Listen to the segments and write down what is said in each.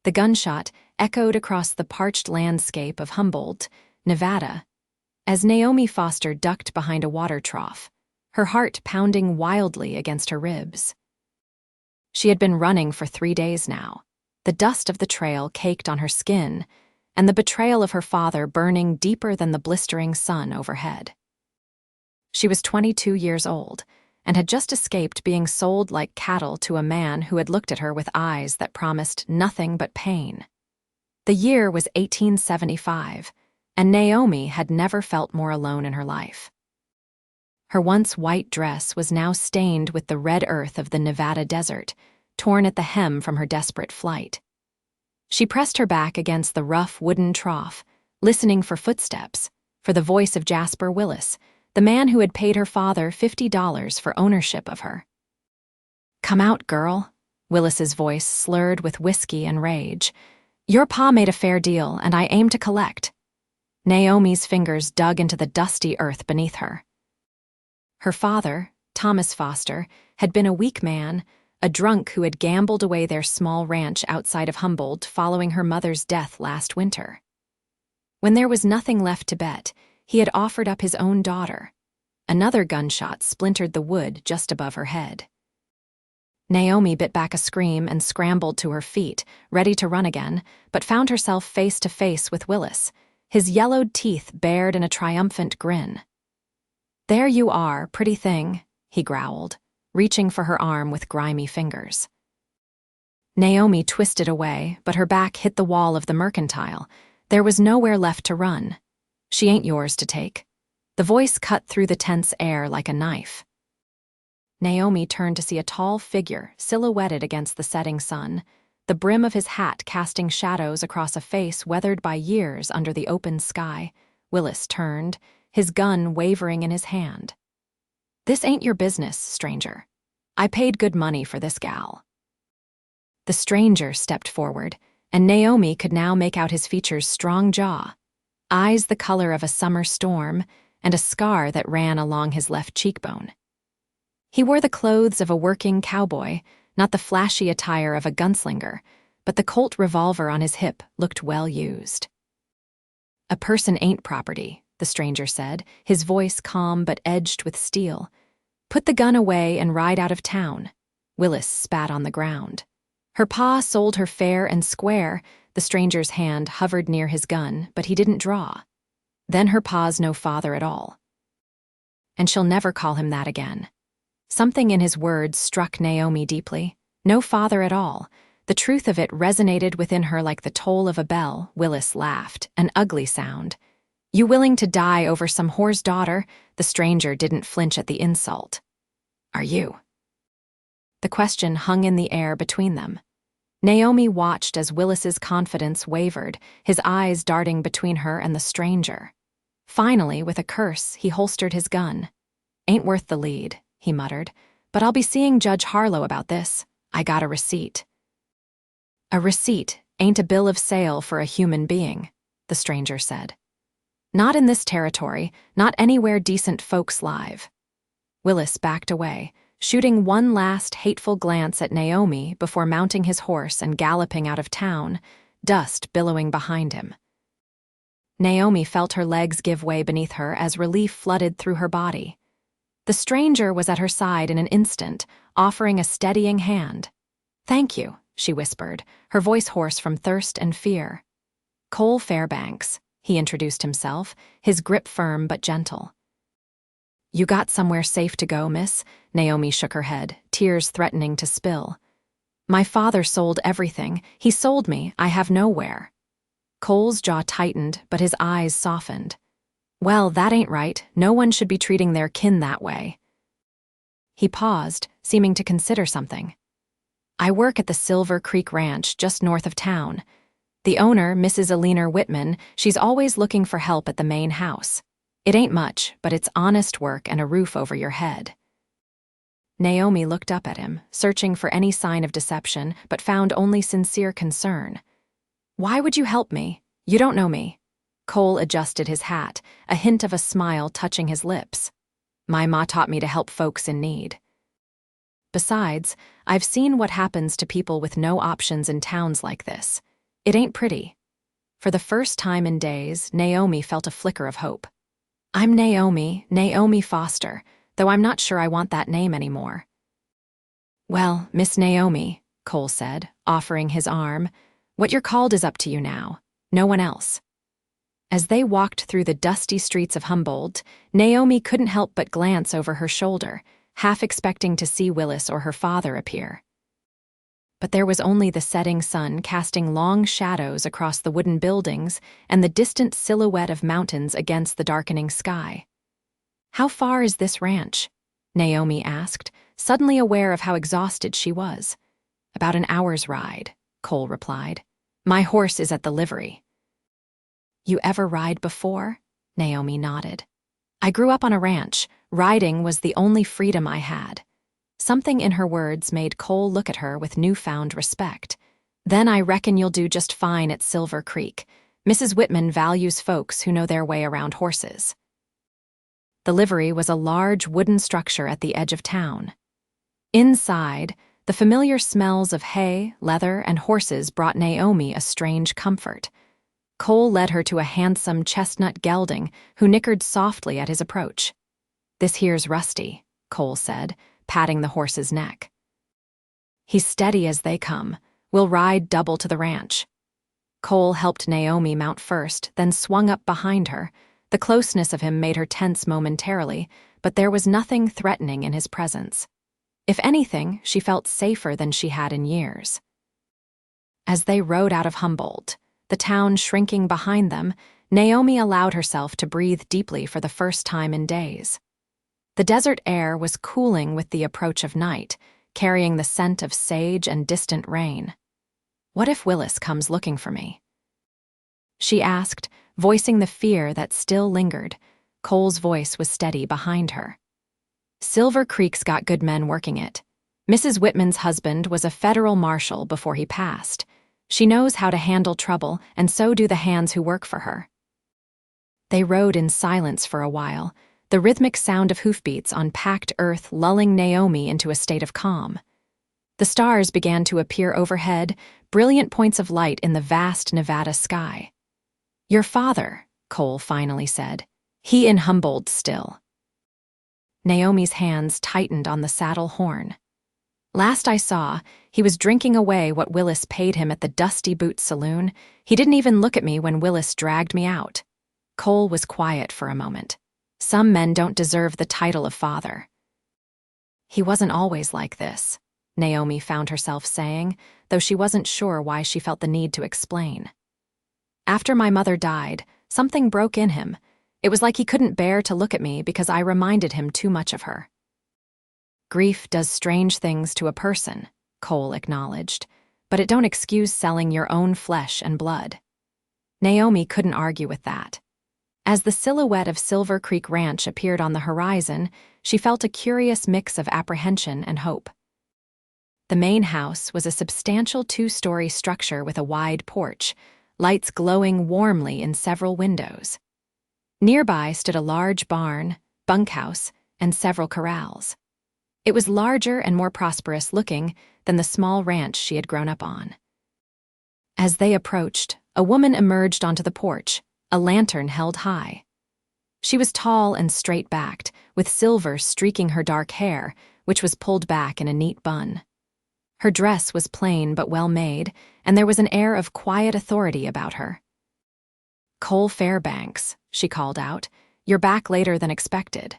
The gunshot echoed across the parched landscape of Humboldt, Nevada, as Naomi Foster ducked behind a water trough, her heart pounding wildly against her ribs. She had been running for 3 days now, the dust of the trail caked on her skin, and the betrayal of her father burning deeper than the blistering sun overhead. She was 22 years old, and had just escaped being sold like cattle to a man who had looked at her with eyes that promised nothing but pain. The year was 1875, and Naomi had never felt more alone in her life. Her once white dress was now stained with the red earth of the Nevada desert, torn at the hem from her desperate flight. She pressed her back against the rough wooden trough, listening for footsteps, for the voice of Jasper Willis, the man who had paid her father $50 for ownership of her. "Come out, girl," Willis's voice slurred with whiskey and rage. "Your pa made a fair deal, and I aim to collect." Naomi's fingers dug into the dusty earth beneath her. Her father, Thomas Foster, had been a weak man, a drunk who had gambled away their small ranch outside of Humboldt following her mother's death last winter. When there was nothing left to bet, he had offered up his own daughter. Another gunshot splintered the wood just above her head. Naomi bit back a scream and scrambled to her feet, ready to run again, but found herself face to face with Willis, his yellowed teeth bared in a triumphant grin. "There you are, pretty thing," he growled, reaching for her arm with grimy fingers. Naomi twisted away, but her back hit the wall of the mercantile. There was nowhere left to run. "She ain't yours to take." The voice cut through the tense air like a knife. Naomi turned to see a tall figure silhouetted against the setting sun, the brim of his hat casting shadows across a face weathered by years under the open sky. Willis turned, his gun wavering in his hand. "This ain't your business, stranger. I paid good money for this gal." The stranger stepped forward, and Naomi could now make out his features' strong jaw, eyes the color of a summer storm, and a scar that ran along his left cheekbone. He wore the clothes of a working cowboy, not the flashy attire of a gunslinger, but the Colt revolver on his hip looked well used. "A person ain't property," the stranger said, his voice calm but edged with steel. "Put the gun away and ride out of town." Willis spat on the ground. "Her pa sold her fair and square." The stranger's hand hovered near his gun, but he didn't draw. "Then her pa's no father at all. And she'll never call him that again." Something in his words struck Naomi deeply. No father at all. The truth of it resonated within her like the toll of a bell. Willis laughed, an ugly sound. "You willing to die over some whore's daughter?" The stranger didn't flinch at the insult. "Are you?" The question hung in the air between them. Naomi watched as Willis's confidence wavered, his eyes darting between her and the stranger. Finally, with a curse, he holstered his gun. "Ain't worth the lead," he muttered, "but I'll be seeing Judge Harlow about this. I got a receipt." "A receipt ain't a bill of sale for a human being," the stranger said. "Not in this territory, not anywhere decent folks live." Willis backed away, shooting one last hateful glance at Naomi before mounting his horse and galloping out of town, dust billowing behind him. Naomi felt her legs give way beneath her as relief flooded through her body. The stranger was at her side in an instant, offering a steadying hand. "Thank you," she whispered, her voice hoarse from thirst and fear. "Cole Fairbanks," he introduced himself, his grip firm but gentle. "You got somewhere safe to go, miss?" Naomi shook her head, tears threatening to spill. "My father sold everything. He sold me. I have nowhere." Cole's jaw tightened, but his eyes softened. "Well, that ain't right. No one should be treating their kin that way." He paused, seeming to consider something. "I work at the Silver Creek Ranch just north of town. The owner, Mrs. Alina Whitman, she's always looking for help at the main house. It ain't much, but it's honest work and a roof over your head." Naomi looked up at him, searching for any sign of deception, but found only sincere concern. "Why would you help me? You don't know me." Cole adjusted his hat, a hint of a smile touching his lips. "My ma taught me to help folks in need. Besides, I've seen what happens to people with no options in towns like this. It ain't pretty. For the first time in days, Naomi felt a flicker of hope. I'm Naomi Foster, though I'm not sure I want that name anymore. Well, Miss Naomi, Cole said, offering his arm, what you're called is up to you now, no one else. As they walked through the dusty streets of Humboldt, Naomi couldn't help but glance over her shoulder, half expecting to see Willis or her father appear. But there was only the setting sun casting long shadows across the wooden buildings and the distant silhouette of mountains against the darkening sky. How far is this ranch? Naomi asked, suddenly aware of how exhausted she was. About an hour's ride, Cole replied. My horse is at the livery. You ever ride before? Naomi nodded. I grew up on a ranch. Riding was the only freedom I had. Something in her words made Cole look at her with newfound respect. Then I reckon you'll do just fine at Silver Creek. Mrs. Whitman values folks who know their way around horses. The livery was a large wooden structure at the edge of town. Inside, the familiar smells of hay, leather, and horses brought Naomi a strange comfort. Cole led her to a handsome chestnut gelding who nickered softly at his approach. This here's Rusty, Cole said, patting the horse's neck. He's steady as they come. We'll ride double to the ranch. Cole helped Naomi mount first, then swung up behind her. The closeness of him made her tense momentarily, but there was nothing threatening in his presence. If anything, she felt safer than she had in years. As they rode out of Humboldt, the town shrinking behind them, Naomi allowed herself to breathe deeply for the first time in days. The desert air was cooling with the approach of night, carrying the scent of sage and distant rain. What if Willis comes looking for me? She asked, voicing the fear that still lingered. Cole's voice was steady behind her. Silver Creek's got good men working it. Mrs. Whitman's husband was a federal marshal before he passed. She knows how to handle trouble, and so do the hands who work for her. They rode in silence for a while, the rhythmic sound of hoofbeats on packed earth lulling Naomi into a state of calm. The stars began to appear overhead, brilliant points of light in the vast Nevada sky. Your father, Cole finally said. He in Humboldt still. Naomi's hands tightened on the saddle horn. Last I saw, he was drinking away what Willis paid him at the Dusty Boots saloon. He didn't even look at me when Willis dragged me out. Cole was quiet for a moment. Some men don't deserve the title of father. He wasn't always like this, Naomi found herself saying, though she wasn't sure why she felt the need to explain. After my mother died, something broke in him. It was like he couldn't bear to look at me because I reminded him too much of her. Grief does strange things to a person, Cole acknowledged, but it don't excuse selling your own flesh and blood. Naomi couldn't argue with that. As the silhouette of Silver Creek Ranch appeared on the horizon, she felt a curious mix of apprehension and hope. The main house was a substantial two-story structure with a wide porch, lights glowing warmly in several windows. Nearby stood a large barn, bunkhouse, and several corrals. It was larger and more prosperous-looking than the small ranch she had grown up on. As they approached, a woman emerged onto the porch, a lantern held high. She was tall and straight-backed, with silver streaking her dark hair, which was pulled back in a neat bun. Her dress was plain but well-made, and there was an air of quiet authority about her. Cole Fairbanks, she called out, you're back later than expected.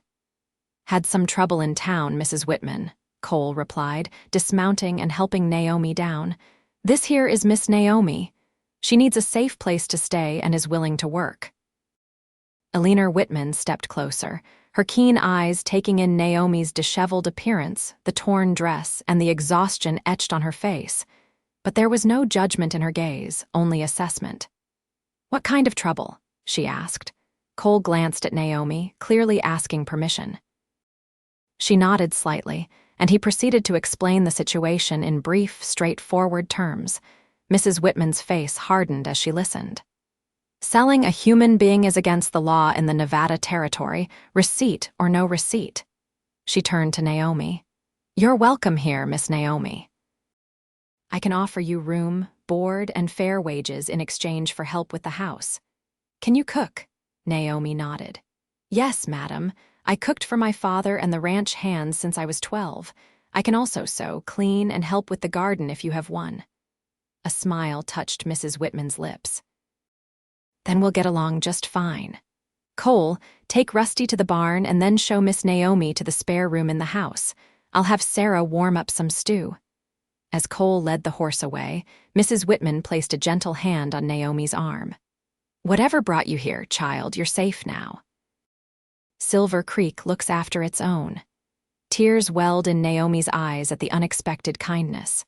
Had some trouble in town, Mrs. Whitman, Cole replied, dismounting and helping Naomi down. This here is Miss Naomi. She needs a safe place to stay and is willing to work. Eleanor Whitman stepped closer, her keen eyes taking in Naomi's disheveled appearance, the torn dress, and the exhaustion etched on her face. But there was no judgment in her gaze, only assessment. What kind of trouble? She asked. Cole glanced at Naomi, clearly asking permission. She nodded slightly, and he proceeded to explain the situation in brief, straightforward terms. Mrs. Whitman's face hardened as she listened. Selling a human being is against the law in the Nevada territory, receipt or no receipt. She turned to Naomi. You're welcome here, Miss Naomi. I can offer you room, board and fair wages in exchange for help with the house. Can you cook? Naomi nodded. Yes, madam. I cooked for my father and the ranch hands since I was 12. I can also sew, clean, and help with the garden if you have one. A smile touched Mrs. Whitman's lips. Then we'll get along just fine. Cole, take Rusty to the barn and then show Miss Naomi to the spare room in the house. I'll have Sarah warm up some stew. As Cole led the horse away, Mrs. Whitman placed a gentle hand on Naomi's arm. Whatever brought you here, child, you're safe now. Silver Creek looks after its own. Tears welled in Naomi's eyes at the unexpected kindness.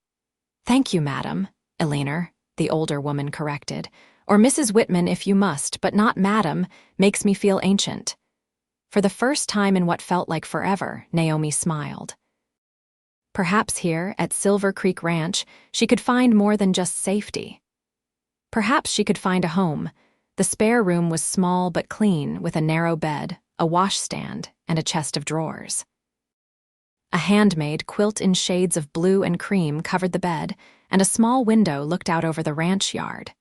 Thank you, madam, Eleanor, the older woman corrected. Or Mrs. Whitman if you must, but not madam, makes me feel ancient. For the first time in what felt like forever, Naomi smiled. Perhaps here, at Silver Creek Ranch, she could find more than just safety. Perhaps she could find a home. The spare room was small but clean, with a narrow bed, a washstand, and a chest of drawers. A handmade quilt in shades of blue and cream covered the bed, and a small window looked out over the ranch yard.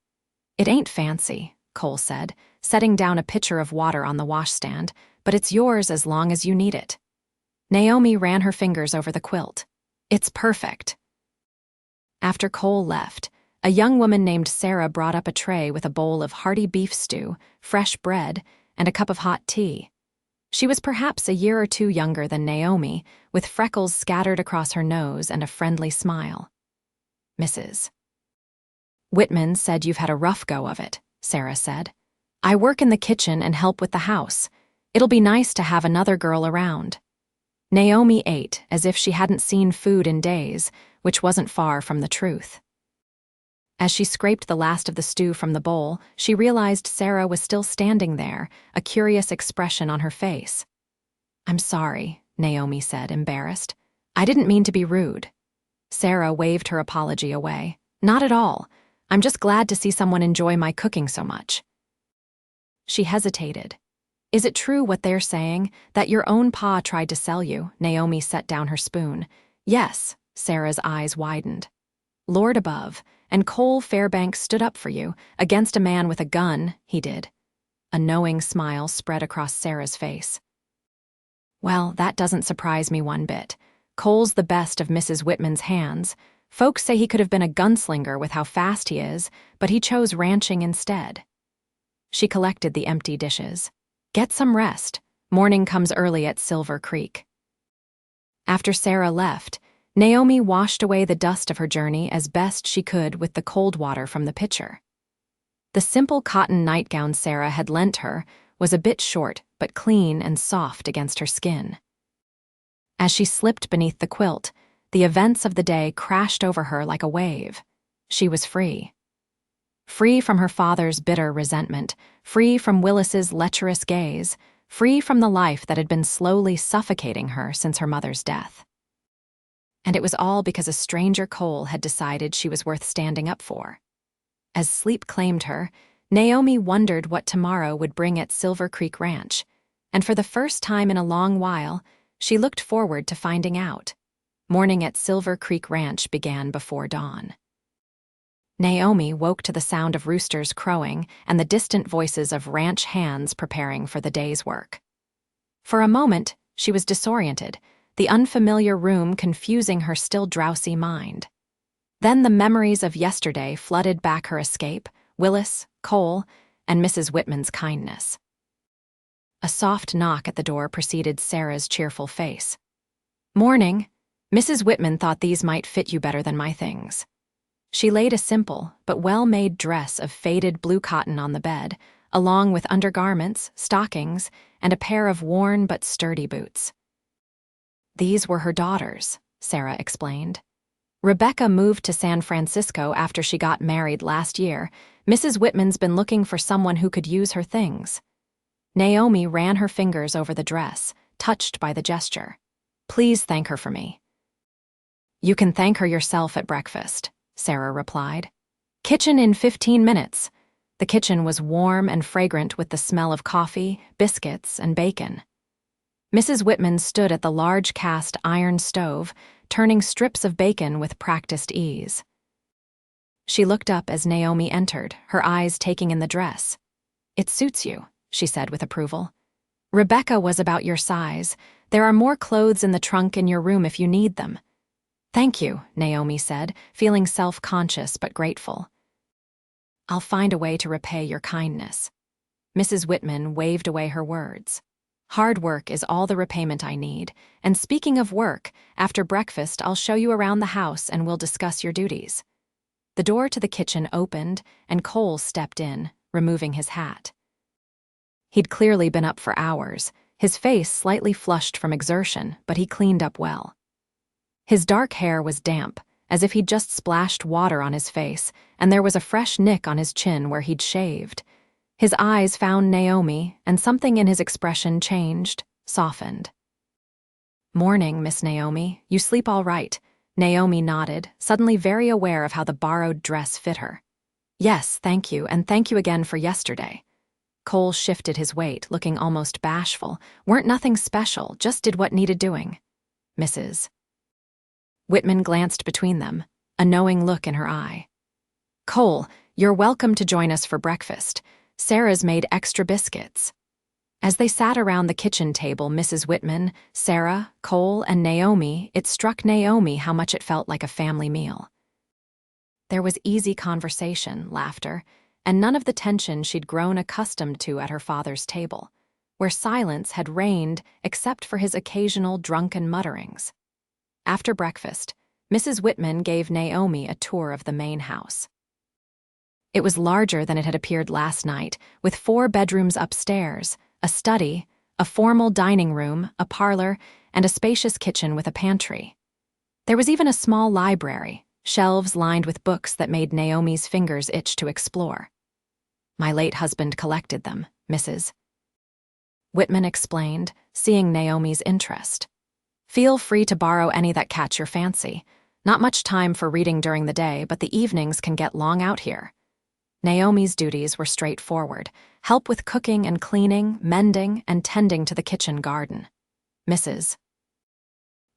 It ain't fancy, Cole said, setting down a pitcher of water on the washstand, but it's yours as long as you need it. Naomi ran her fingers over the quilt. It's perfect. After Cole left, a young woman named Sarah brought up a tray with a bowl of hearty beef stew, fresh bread, and a cup of hot tea. She was perhaps a year or two younger than Naomi, with freckles scattered across her nose and a friendly smile. Mrs. Whitman said you've had a rough go of it, Sarah said. I work in the kitchen and help with the house. It'll be nice to have another girl around. Naomi ate as if she hadn't seen food in days, which wasn't far from the truth. As she scraped the last of the stew from the bowl, she realized Sarah was still standing there, a curious expression on her face. I'm sorry, Naomi said, embarrassed. I didn't mean to be rude. Sarah waved her apology away. Not at all. I'm just glad to see someone enjoy my cooking so much. She hesitated. Is it true what they're saying, that your own pa tried to sell you? Naomi set down her spoon. Yes, Sarah's eyes widened. Lord above, and Cole Fairbanks stood up for you, against a man with a gun, he did. A knowing smile spread across Sarah's face. Well, that doesn't surprise me one bit. Cole's the best of Mrs. Whitman's hands. Folks say he could have been a gunslinger with how fast he is, but he chose ranching instead. She collected the empty dishes. Get some rest. Morning comes early at Silver Creek. After Sarah left, Naomi washed away the dust of her journey as best she could with the cold water from the pitcher. The simple cotton nightgown Sarah had lent her was a bit short but clean and soft against her skin. As she slipped beneath the quilt, the events of the day crashed over her like a wave. She was free. Free from her father's bitter resentment, free from Willis's lecherous gaze, free from the life that had been slowly suffocating her since her mother's death. And it was all because a stranger Cole had decided she was worth standing up for. As sleep claimed her, Naomi wondered what tomorrow would bring at Silver Creek Ranch, and for the first time in a long while, she looked forward to finding out. Morning at Silver Creek Ranch began before dawn. Naomi woke to the sound of roosters crowing and the distant voices of ranch hands preparing for the day's work. For a moment, she was disoriented, the unfamiliar room confusing her still drowsy mind. Then the memories of yesterday flooded back her escape, Willis, Cole, and Mrs. Whitman's kindness. A soft knock at the door preceded Sarah's cheerful face. Morning. Mrs. Whitman thought these might fit you better than my things. She laid a simple but well-made dress of faded blue cotton on the bed, along with undergarments, stockings, and a pair of worn but sturdy boots. These were her daughters, Sarah explained. Rebecca moved to San Francisco after she got married last year. Mrs. Whitman's been looking for someone who could use her things. Naomi ran her fingers over the dress, touched by the gesture. Please thank her for me. You can thank her yourself at breakfast, Sarah replied. Kitchen in 15 minutes. The kitchen was warm and fragrant with the smell of coffee, biscuits, and bacon. Mrs. Whitman stood at the large cast iron stove, turning strips of bacon with practiced ease. She looked up as Naomi entered, her eyes taking in the dress. "It suits you," she said with approval. "Rebecca was about your size. There are more clothes in the trunk in your room if you need them." "Thank you," Naomi said, feeling self-conscious but grateful. "I'll find a way to repay your kindness." Mrs. Whitman waved away her words. "Hard work is all the repayment I need, and speaking of work, after breakfast I'll show you around the house and we'll discuss your duties." The door to the kitchen opened, and Cole stepped in, removing his hat. He'd clearly been up for hours, his face slightly flushed from exertion, but he cleaned up well. His dark hair was damp, as if he'd just splashed water on his face, and there was a fresh nick on his chin where he'd shaved. His eyes found Naomi, and something in his expression changed, softened. "Morning, Miss Naomi. You sleep all right?" Naomi nodded, suddenly very aware of how the borrowed dress fit her. "Yes, thank you, and thank you again for yesterday." Cole shifted his weight, looking almost bashful. "Weren't nothing special, just did what needed doing." Mrs. Whitman glanced between them, a knowing look in her eye. "Cole, you're welcome to join us for breakfast. Sarah's made extra biscuits." As they sat around the kitchen table, Mrs. Whitman, Sarah, Cole, and Naomi, it struck Naomi how much it felt like a family meal. There was easy conversation, laughter, and none of the tension she'd grown accustomed to at her father's table, where silence had reigned except for his occasional drunken mutterings. After breakfast, Mrs. Whitman gave Naomi a tour of the main house. It was larger than it had appeared last night, with 4 bedrooms upstairs, a study, a formal dining room, a parlor, and a spacious kitchen with a pantry. There was even a small library, shelves lined with books that made Naomi's fingers itch to explore. "My late husband collected them," Mrs. Whitman explained, seeing Naomi's interest. "Feel free to borrow any that catch your fancy. Not much time for reading during the day, but the evenings can get long out here." Naomi's duties were straightforward: help with cooking and cleaning, mending, and tending to the kitchen garden. Mrs.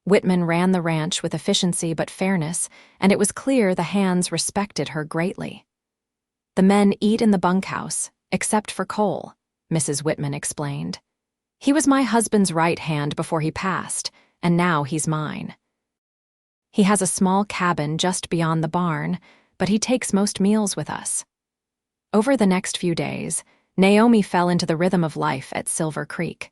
Whitman ran the ranch with efficiency but fairness, and it was clear the hands respected her greatly. "The men eat in the bunkhouse, except for Cole," Mrs. Whitman explained. "He was my husband's right hand before he passed, and now he's mine. He has a small cabin just beyond the barn, but he takes most meals with us." Over the next few days, Naomi fell into the rhythm of life at Silver Creek.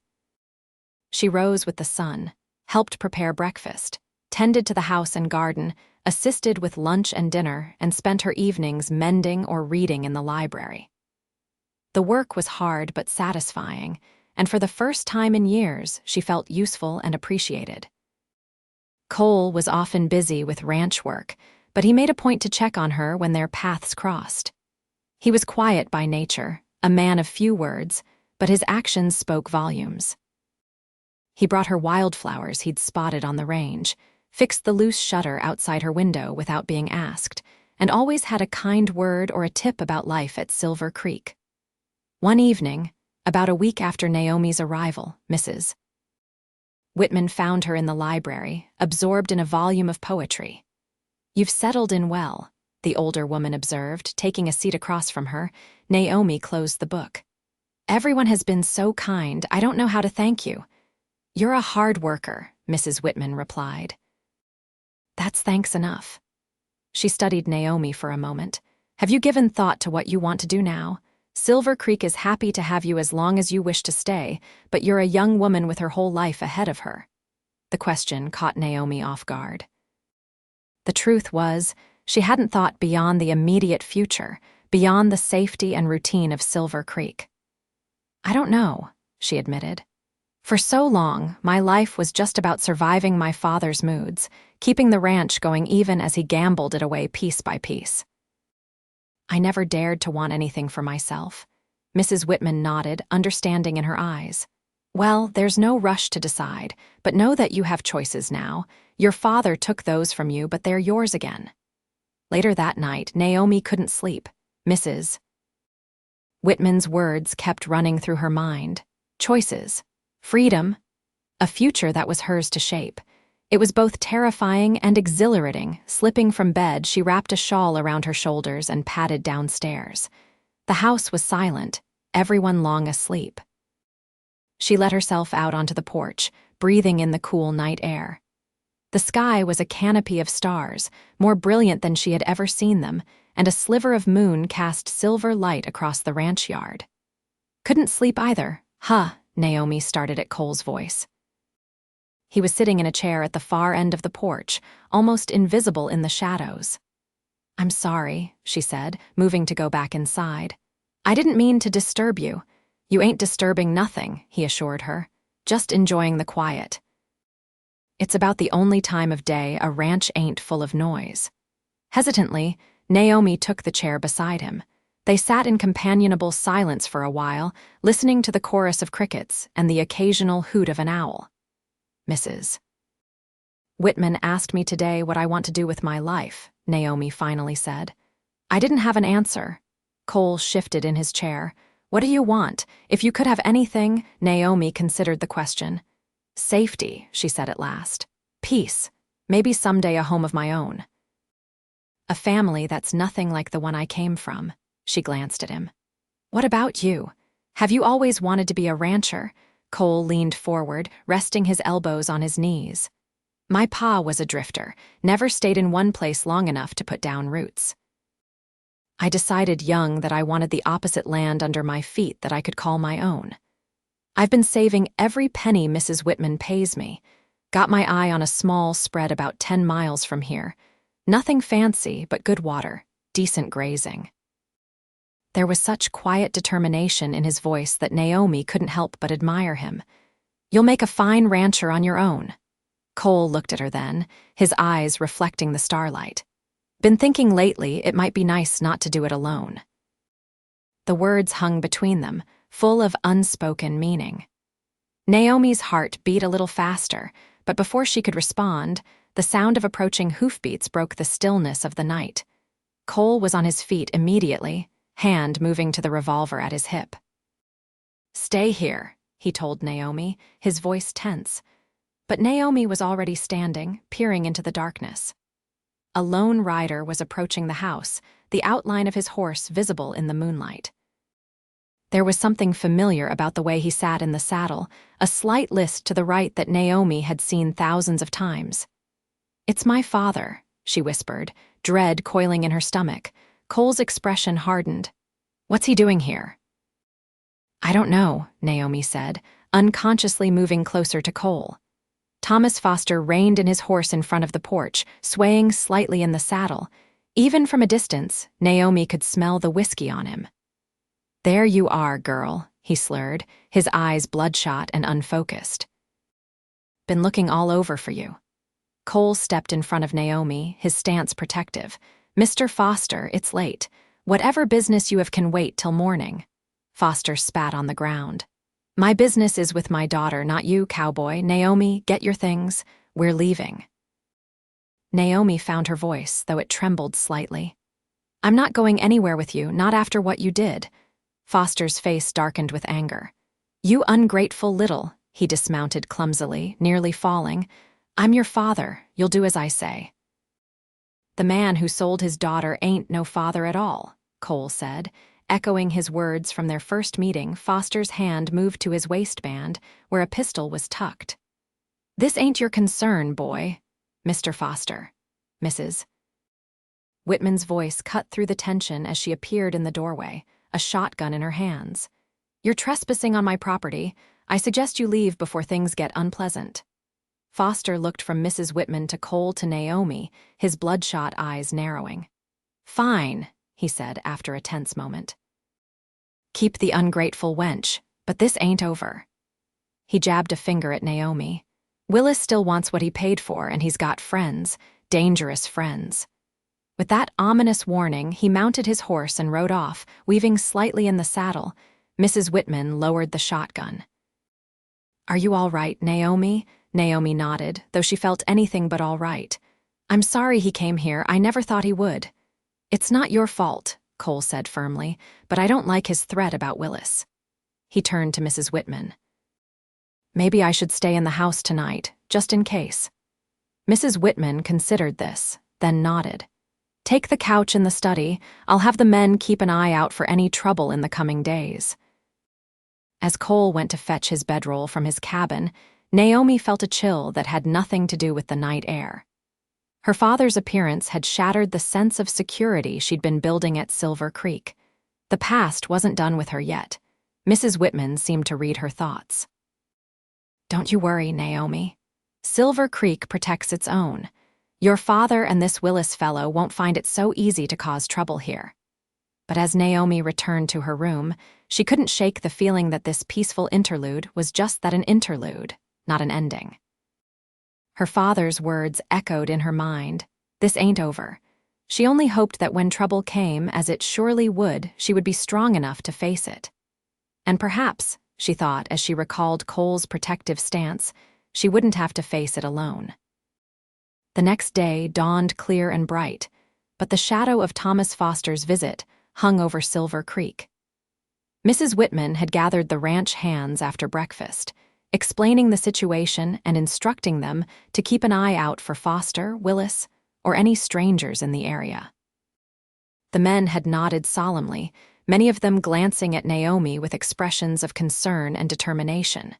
She rose with the sun, helped prepare breakfast, tended to the house and garden, assisted with lunch and dinner, and spent her evenings mending or reading in the library. The work was hard but satisfying, and for the first time in years, she felt useful and appreciated. Cole was often busy with ranch work, but he made a point to check on her when their paths crossed. He was quiet by nature, a man of few words, but his actions spoke volumes. He brought her wildflowers he'd spotted on the range, fixed the loose shutter outside her window without being asked, and always had a kind word or a tip about life at Silver Creek. One evening, about a week after Naomi's arrival, Mrs. Whitman found her in the library, absorbed in a volume of poetry. "You've settled in well," the older woman observed, taking a seat across from her. Naomi closed the book. "Everyone has been so kind, I don't know how to thank you." "You're a hard worker," Mrs. Whitman replied. "That's thanks enough." She studied Naomi for a moment. "Have you given thought to what you want to do now? Silver Creek is happy to have you as long as you wish to stay, but you're a young woman with her whole life ahead of her." The question caught Naomi off guard. The truth was, she hadn't thought beyond the immediate future, beyond the safety and routine of Silver Creek. "I don't know," she admitted. "For so long, my life was just about surviving my father's moods, keeping the ranch going even as he gambled it away piece by piece. I never dared to want anything for myself." Mrs. Whitman nodded, understanding in her eyes. "Well, there's no rush to decide, but know that you have choices now. Your father took those from you, but they're yours again." Later that night, Naomi couldn't sleep. Mrs. Whitman's words kept running through her mind. Choices. Freedom. A future that was hers to shape. It was both terrifying and exhilarating. Slipping from bed, she wrapped a shawl around her shoulders and padded downstairs. The house was silent, everyone long asleep. She let herself out onto the porch, breathing in the cool night air. The sky was a canopy of stars, more brilliant than she had ever seen them, and a sliver of moon cast silver light across the ranch yard. "Couldn't sleep either, huh?" Naomi started at Cole's voice. He was sitting in a chair at the far end of the porch, almost invisible in the shadows. "I'm sorry," she said, moving to go back inside. "I didn't mean to disturb you." "You ain't disturbing nothing," he assured her. "Just enjoying the quiet. It's about the only time of day a ranch ain't full of noise." Hesitantly, Naomi took the chair beside him. They sat in companionable silence for a while, listening to the chorus of crickets and the occasional hoot of an owl. "Mrs. Whitman asked me today what I want to do with my life," Naomi finally said. "I didn't have an answer." Cole shifted in his chair. "What do you want? If you could have anything," Naomi considered the question. "Safety," she said at last. "Peace. Maybe someday a home of my own. A family that's nothing like the one I came from." She glanced at him. "What about you? Have you always wanted to be a rancher?" Cole leaned forward, resting his elbows on his knees. "My pa was a drifter, never stayed in one place long enough to put down roots. I decided young that I wanted the opposite land under my feet that I could call my own. I've been saving every penny Mrs. Whitman pays me. Got my eye on a small spread about 10 miles from here. Nothing fancy, but good water, decent grazing." There was such quiet determination in his voice that Naomi couldn't help but admire him. "You'll make a fine rancher on your own." Cole looked at her then, his eyes reflecting the starlight. "Been thinking lately it might be nice not to do it alone." The words hung between them, full of unspoken meaning. Naomi's heart beat a little faster, but before she could respond, the sound of approaching hoofbeats broke the stillness of the night. Cole was on his feet immediately, hand moving to the revolver at his hip. "Stay here," he told Naomi, his voice tense. But Naomi was already standing, peering into the darkness. A lone rider was approaching the house, the outline of his horse visible in the moonlight. There was something familiar about the way he sat in the saddle, a slight list to the right that Naomi had seen thousands of times. "It's my father," she whispered, dread coiling in her stomach. Cole's expression hardened. "What's he doing here?" "I don't know," Naomi said, unconsciously moving closer to Cole. Thomas Foster reined in his horse in front of the porch, swaying slightly in the saddle. Even from a distance, Naomi could smell the whiskey on him. "There you are, girl," he slurred, his eyes bloodshot and unfocused. "Been looking all over for you." Cole stepped in front of Naomi, his stance protective. "Mr. Foster, it's late. Whatever business you have can wait till morning." Foster spat on the ground. "My business is with my daughter, not you, Cowboy. Naomi, get your things. We're leaving." Naomi found her voice, though it trembled slightly. "I'm not going anywhere with you, not after what you did." Foster's face darkened with anger. "You ungrateful little," he dismounted clumsily, nearly falling. "I'm your father. You'll do as I say." "The man who sold his daughter ain't no father at all," Cole said. Echoing his words from their first meeting, Foster's hand moved to his waistband, where a pistol was tucked. "This ain't your concern, boy." "Mr. Foster." "Mrs." Whitman's voice cut through the tension as she appeared in the doorway, a shotgun in her hands. "You're trespassing on my property. I suggest you leave before things get unpleasant." Foster looked from Mrs. Whitman to Cole to Naomi, his bloodshot eyes narrowing. "Fine," he said after a tense moment. "Keep the ungrateful wench, but this ain't over." He jabbed a finger at Naomi. "Willis still wants what he paid for, and he's got friends, dangerous friends." With that ominous warning, he mounted his horse and rode off, weaving slightly in the saddle. Mrs. Whitman lowered the shotgun. "Are you all right, Naomi?" Naomi nodded, though she felt anything but all right. "I'm sorry he came here. I never thought he would." "It's not your fault," Cole said firmly, "but I don't like his threat about Willis." He turned to Mrs. Whitman. "Maybe I should stay in the house tonight, just in case." Mrs. Whitman considered this, then nodded. Take the couch in the study. I'll have the men keep an eye out for any trouble in the coming days. As Cole went to fetch his bedroll from his cabin, Naomi felt a chill that had nothing to do with the night air. Her father's appearance had shattered the sense of security she'd been building at Silver Creek. The past wasn't done with her yet. Mrs. Whitman seemed to read her thoughts. Don't you worry, Naomi. Silver Creek protects its own. Your father and this Willis fellow won't find it so easy to cause trouble here. But as Naomi returned to her room, she couldn't shake the feeling that this peaceful interlude was just that, an interlude, not an ending. Her father's words echoed in her mind. This ain't over. She only hoped that when trouble came, as it surely would, she would be strong enough to face it. And perhaps, she thought as she recalled Cole's protective stance, she wouldn't have to face it alone. The next day dawned clear and bright, but the shadow of Thomas Foster's visit hung over Silver Creek. Mrs. Whitman had gathered the ranch hands after breakfast, explaining the situation and instructing them to keep an eye out for Foster, Willis, or any strangers in the area. The men had nodded solemnly, many of them glancing at Naomi with expressions of concern and determination.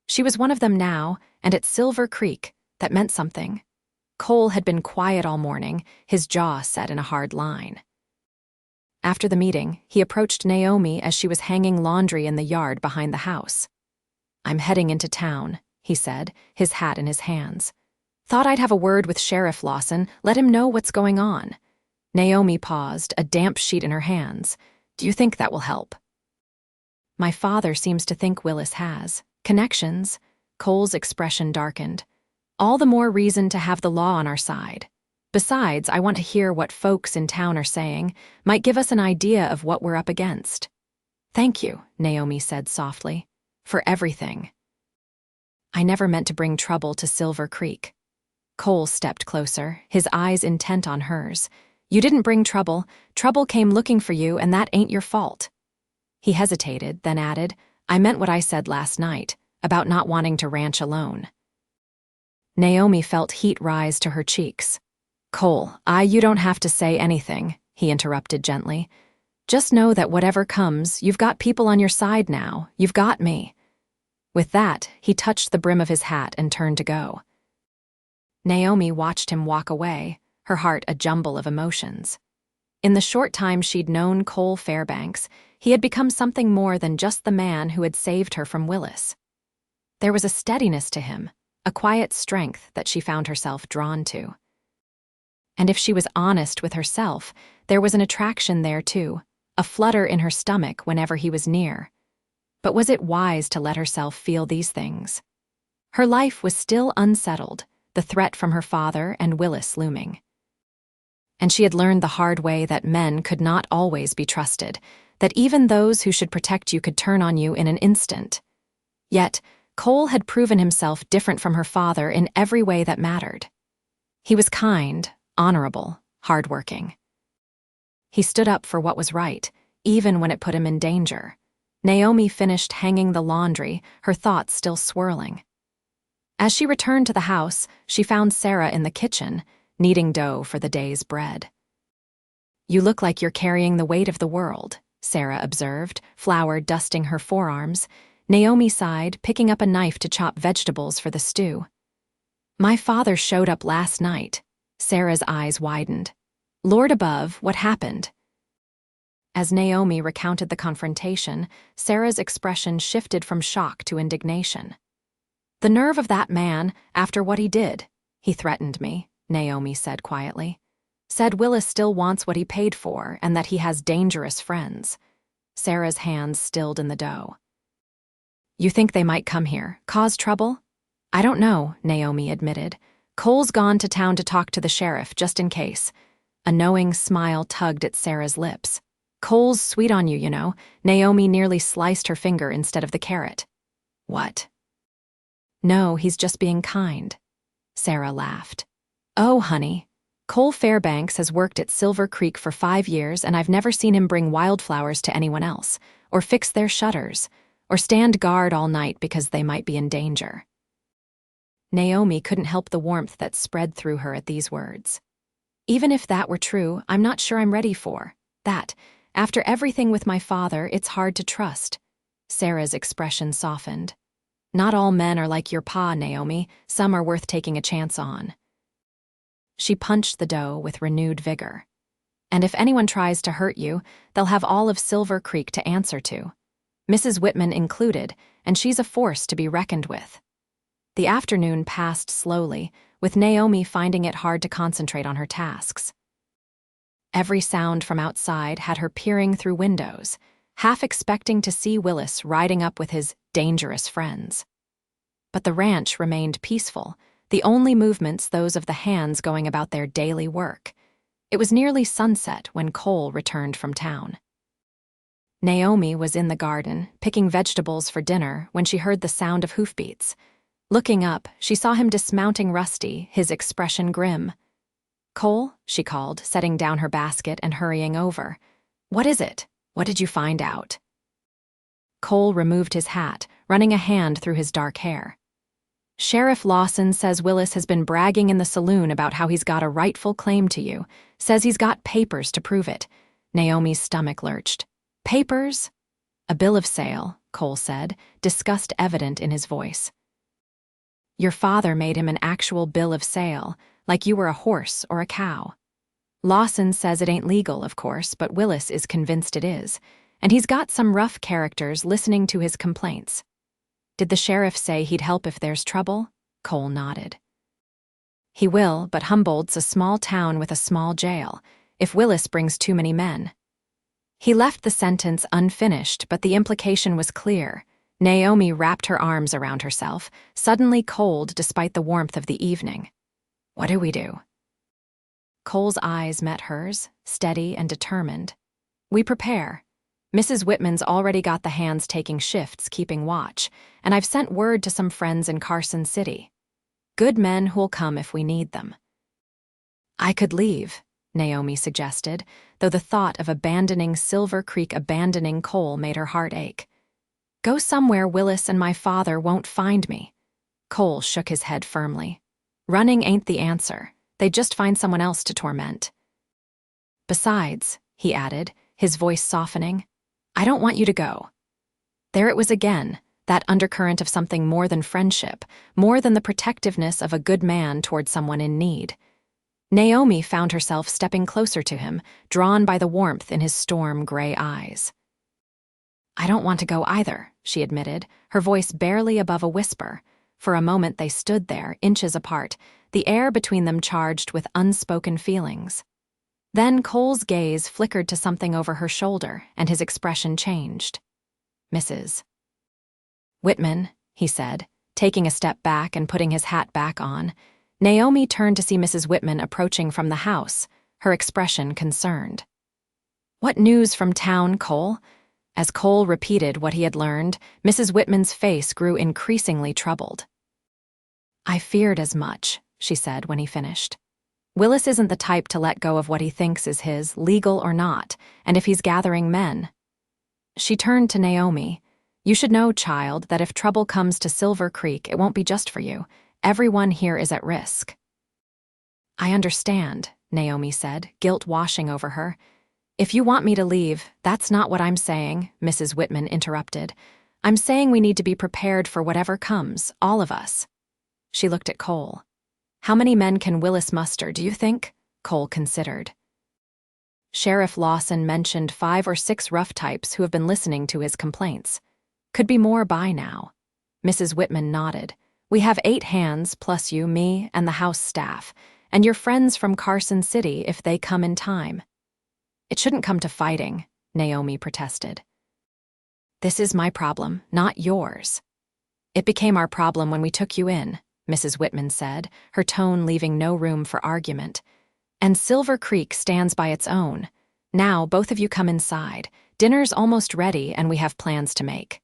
She was one of them now, and at Silver Creek, that meant something. Cole had been quiet all morning, his jaw set in a hard line. After the meeting, he approached Naomi as she was hanging laundry in the yard behind the house. I'm heading into town, he said, his hat in his hands. Thought I'd have a word with Sheriff Lawson, let him know what's going on. Naomi paused, a damp sheet in her hands. Do you think that will help? My father seems to think Willis has connections. Cole's expression darkened. All the more reason to have the law on our side. Besides, I want to hear what folks in town are saying, might give us an idea of what we're up against. Thank you, Naomi said softly, for everything. I never meant to bring trouble to Silver Creek. Cole stepped closer, his eyes intent on hers. You didn't bring trouble. Trouble came looking for you, and that ain't your fault. He hesitated, then added, I meant what I said last night, about not wanting to ranch alone. Naomi felt heat rise to her cheeks. Cole, you don't have to say anything, he interrupted gently. Just know that whatever comes, you've got people on your side now. You've got me. With that, he touched the brim of his hat and turned to go. Naomi watched him walk away, her heart a jumble of emotions. In the short time she'd known Cole Fairbanks, he had become something more than just the man who had saved her from Willis. There was a steadiness to him, a quiet strength that she found herself drawn to. And if she was honest with herself, there was an attraction there too, a flutter in her stomach whenever he was near. But was it wise to let herself feel these things? Her life was still unsettled, the threat from her father and Willis looming. And she had learned the hard way that men could not always be trusted, that even those who should protect you could turn on you in an instant. Yet, Cole had proven himself different from her father in every way that mattered. He was kind, honorable, hardworking. He stood up for what was right, even when it put him in danger. Naomi finished hanging the laundry, her thoughts still swirling. As she returned to the house, she found Sarah in the kitchen, kneading dough for the day's bread. You look like you're carrying the weight of the world, Sarah observed, flour dusting her forearms. Naomi sighed, picking up a knife to chop vegetables for the stew. My father showed up last night. Sarah's eyes widened. Lord above, what happened? As Naomi recounted the confrontation, Sarah's expression shifted from shock to indignation. The nerve of that man, after what he did. He threatened me, Naomi said quietly. Said Willis still wants what he paid for and that he has dangerous friends. Sarah's hands stilled in the dough. You think they might come here, cause trouble? I don't know, Naomi admitted. Cole's gone to town to talk to the sheriff, just in case. A knowing smile tugged at Sarah's lips. Cole's sweet on you, you know. Naomi nearly sliced her finger instead of the carrot. What? No, he's just being kind. Sarah laughed. Oh, honey. Cole Fairbanks has worked at Silver Creek for 5 years, and I've never seen him bring wildflowers to anyone else, or fix their shutters, or stand guard all night because they might be in danger. Naomi couldn't help the warmth that spread through her at these words. Even if that were true, I'm not sure I'm ready for that. After everything with my father, it's hard to trust. Sarah's expression softened. Not all men are like your pa, Naomi. Some are worth taking a chance on. She punched the dough with renewed vigor. And if anyone tries to hurt you, they'll have all of Silver Creek to answer to. Mrs. Whitman included, and she's a force to be reckoned with. The afternoon passed slowly, with Naomi finding it hard to concentrate on her tasks. Every sound from outside had her peering through windows, half expecting to see Willis riding up with his dangerous friends. But the ranch remained peaceful, the only movements those of the hands going about their daily work. It was nearly sunset when Cole returned from town. Naomi was in the garden, picking vegetables for dinner, when she heard the sound of hoofbeats. Looking up, she saw him dismounting Rusty, his expression grim. "Cole," she called, setting down her basket and hurrying over. "What is it? What did you find out?" Cole removed his hat, running a hand through his dark hair. "Sheriff Lawson says Willis has been bragging in the saloon about how he's got a rightful claim to you. Says he's got papers to prove it." Naomi's stomach lurched. "Papers?" "A bill of sale," Cole said, disgust evident in his voice. "Your father made him an actual bill of sale, like you were a horse or a cow. Lawson says it ain't legal, of course, but Willis is convinced it is, and he's got some rough characters listening to his complaints." "Did the sheriff say he'd help if there's trouble?" Cole nodded. "He will, but Humboldt's a small town with a small jail, if Willis brings too many men." He left the sentence unfinished, but the implication was clear. Naomi wrapped her arms around herself, suddenly cold despite the warmth of the evening. "What do we do?" Cole's eyes met hers, steady and determined. "We prepare. Mrs. Whitman's already got the hands taking shifts, keeping watch, and I've sent word to some friends in Carson City. Good men who'll come if we need them." "I could leave," Naomi suggested, though the thought of abandoning Silver Creek, abandoning Cole, made her heart ache. "Go somewhere Willis and my father won't find me." Cole shook his head firmly. "Running ain't the answer. They'd just find someone else to torment. Besides," he added, his voice softening, "I don't want you to go." There it was again, that undercurrent of something more than friendship, more than the protectiveness of a good man toward someone in need. Naomi found herself stepping closer to him, drawn by the warmth in his storm-gray eyes. "I don't want to go either," she admitted, her voice barely above a whisper. For a moment they stood there, inches apart, the air between them charged with unspoken feelings. Then Cole's gaze flickered to something over her shoulder, and his expression changed. "Mrs. Whitman," he said, taking a step back and putting his hat back on. Naomi turned to see Mrs. Whitman approaching from the house, her expression concerned. "What news from town, Cole?" As Cole repeated what he had learned, Mrs. Whitman's face grew increasingly troubled. "I feared as much," she said when he finished. "Willis isn't the type to let go of what he thinks is his, legal or not, and if he's gathering men." She turned to Naomi. "You should know, child, that if trouble comes to Silver Creek, it won't be just for you. Everyone here is at risk." "I understand," Naomi said, guilt washing over her. "If you want me to leave, that's not what I'm saying," Mrs. Whitman interrupted. "I'm saying we need to be prepared for whatever comes, all of us." She looked at Cole. "How many men can Willis muster, do you think?" Cole considered. "Sheriff Lawson mentioned 5 or 6 rough types who have been listening to his complaints. Could be more by now." Mrs. Whitman nodded. "We have 8 hands, plus you, me, and the house staff, and your friends from Carson City if they come in time." "It shouldn't come to fighting," Naomi protested. "This is my problem, not yours." "It became our problem when we took you in," Mrs. Whitman said, her tone leaving no room for argument. "And Silver Creek stands by its own. Now, both of you come inside. Dinner's almost ready, and we have plans to make."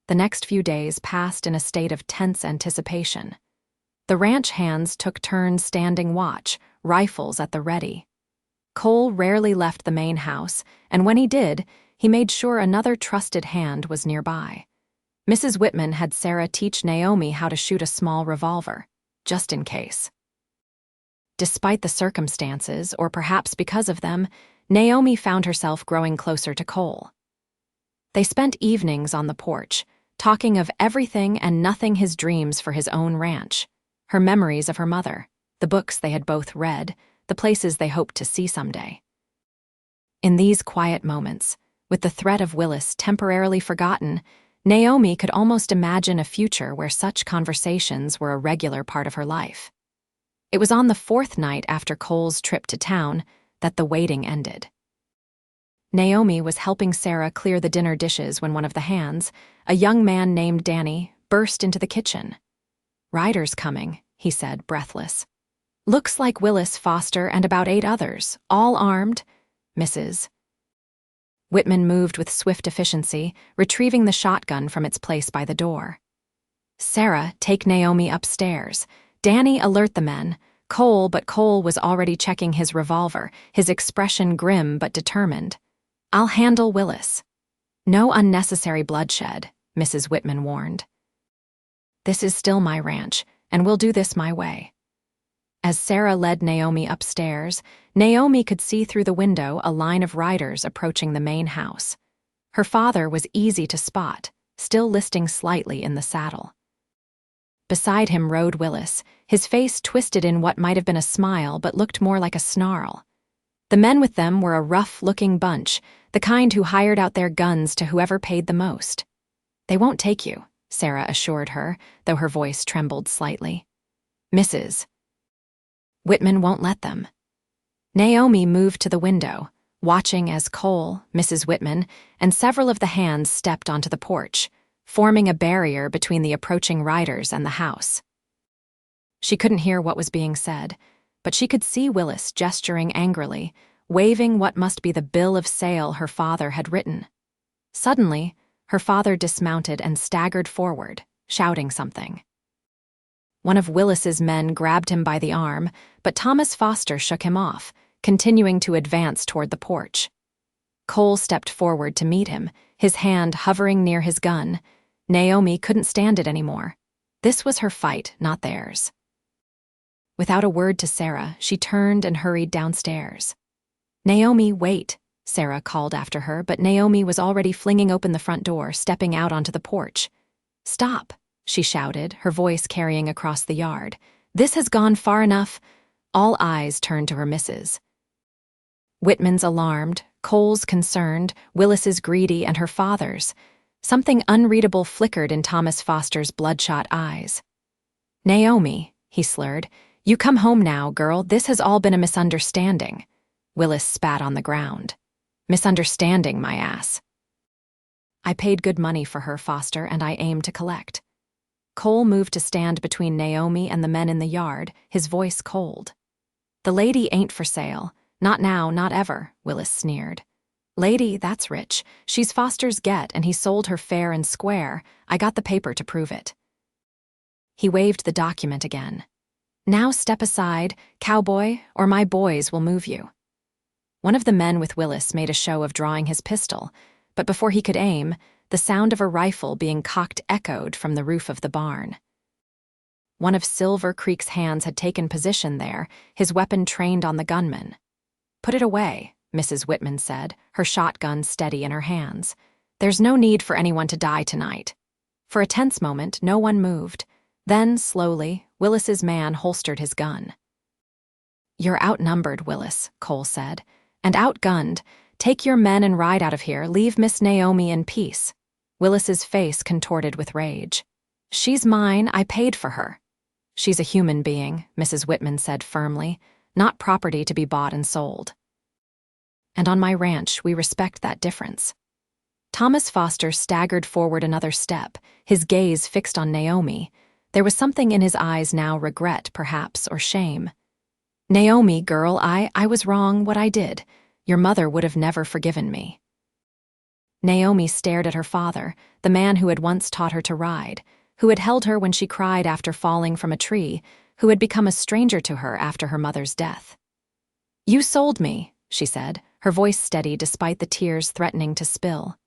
The next few days passed in a state of tense anticipation. The ranch hands took turns standing watch, rifles at the ready. Cole rarely left the main house, and when he did, he made sure another trusted hand was nearby. Mrs. Whitman had Sarah teach Naomi how to shoot a small revolver, just in case. Despite the circumstances, or perhaps because of them, Naomi found herself growing closer to Cole. They spent evenings on the porch, talking of everything and nothing, his dreams for his own ranch, her memories of her mother, the books they had both read, the places they hoped to see someday. In these quiet moments, with the threat of Willis temporarily forgotten, Naomi could almost imagine a future where such conversations were a regular part of her life. It was on the fourth night after Cole's trip to town that the waiting ended. Naomi was helping Sarah clear the dinner dishes when one of the hands, a young man named Danny, burst into the kitchen. "Riders coming," he said, breathless. "Looks like Willis, Foster, and about 8 others, all armed, Mrs." Whitman moved with swift efficiency, retrieving the shotgun from its place by the door. "Sarah, take Naomi upstairs. Danny, alert the men. But Cole was already checking his revolver, his expression grim but determined. I'll handle Willis." "No unnecessary bloodshed," Mrs. Whitman warned. "This is still my ranch, and we'll do this my way." As Sarah led Naomi upstairs, Naomi could see through the window a line of riders approaching the main house. Her father was easy to spot, still listing slightly in the saddle. Beside him rode Willis, his face twisted in what might have been a smile but looked more like a snarl. The men with them were a rough-looking bunch, the kind who hired out their guns to whoever paid the most. "They won't take you," Sarah assured her, though her voice trembled slightly. "Mrs. Whitman won't let them." Naomi moved to the window, watching as Cole, Mrs. Whitman, and several of the hands stepped onto the porch, forming a barrier between the approaching riders and the house. She couldn't hear what was being said, but she could see Willis gesturing angrily, waving what must be the bill of sale her father had written. Suddenly, her father dismounted and staggered forward, shouting something. One of Willis's men grabbed him by the arm, but Thomas Foster shook him off, continuing to advance toward the porch. Cole stepped forward to meet him, his hand hovering near his gun. Naomi couldn't stand it anymore. This was her fight, not theirs. Without a word to Sarah, she turned and hurried downstairs. "Naomi, wait," Sarah called after her, but Naomi was already flinging open the front door, stepping out onto the porch. "Stop," she shouted, her voice carrying across the yard. "This has gone far enough." All eyes turned to her missus. Whitman's alarmed, Cole's concerned, Willis's greedy, and her father's. Something unreadable flickered in Thomas Foster's bloodshot eyes. "Naomi," he slurred, "you come home now, girl. This has all been a misunderstanding." Willis spat on the ground. "Misunderstanding, my ass." "I paid good money for her, Foster, and I aim to collect." Cole moved to stand between Naomi and the men in the yard, his voice cold. "The lady ain't for sale. Not now, not ever," Willis sneered. "Lady, that's rich. She's Foster's get, and he sold her fair and square. I got the paper to prove it." He waved the document again. "Now step aside, Cowboy, or my boys will move you." One of the men with Willis made a show of drawing his pistol, but before he could aim, the sound of a rifle being cocked echoed from the roof of the barn. One of Silver Creek's hands had taken position there, his weapon trained on the gunman. "Put it away," Mrs. Whitman said, her shotgun steady in her hands. "There's no need for anyone to die tonight." For a tense moment, no one moved. Then, slowly, Willis's man holstered his gun. "You're outnumbered, Willis," Cole said, "and outgunned. Take your men and ride out of here. Leave Miss Naomi in peace." Willis's face contorted with rage. "She's mine. I paid for her." "She's a human being," Mrs. Whitman said firmly, "not property to be bought and sold. And on my ranch, we respect that difference." Thomas Foster staggered forward another step, his gaze fixed on Naomi. There was something in his eyes now, regret, perhaps, or shame. "Naomi, girl, I was wrong, what I did. Your mother would have never forgiven me." Naomi stared at her father, the man who had once taught her to ride, who had held her when she cried after falling from a tree, who had become a stranger to her after her mother's death. "You sold me," she said, her voice steady despite the tears threatening to spill.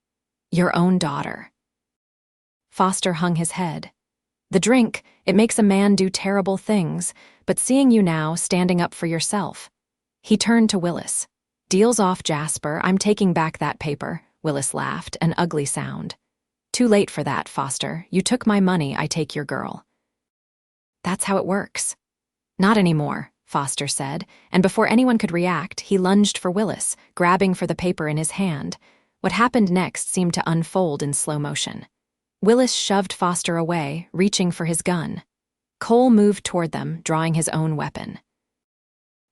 "Your own daughter." Foster hung his head. The drink, it makes a man do terrible things, but seeing you now, standing up for yourself. He turned to Willis. Deal's off, Jasper, I'm taking back that paper. Willis laughed, an ugly sound. Too late for that, Foster. You took my money, I take your girl. That's how it works. Not anymore, Foster said, and before anyone could react, he lunged for Willis, grabbing for the paper in his hand. What happened next seemed to unfold in slow motion. Willis shoved Foster away, reaching for his gun. Cole moved toward them, drawing his own weapon.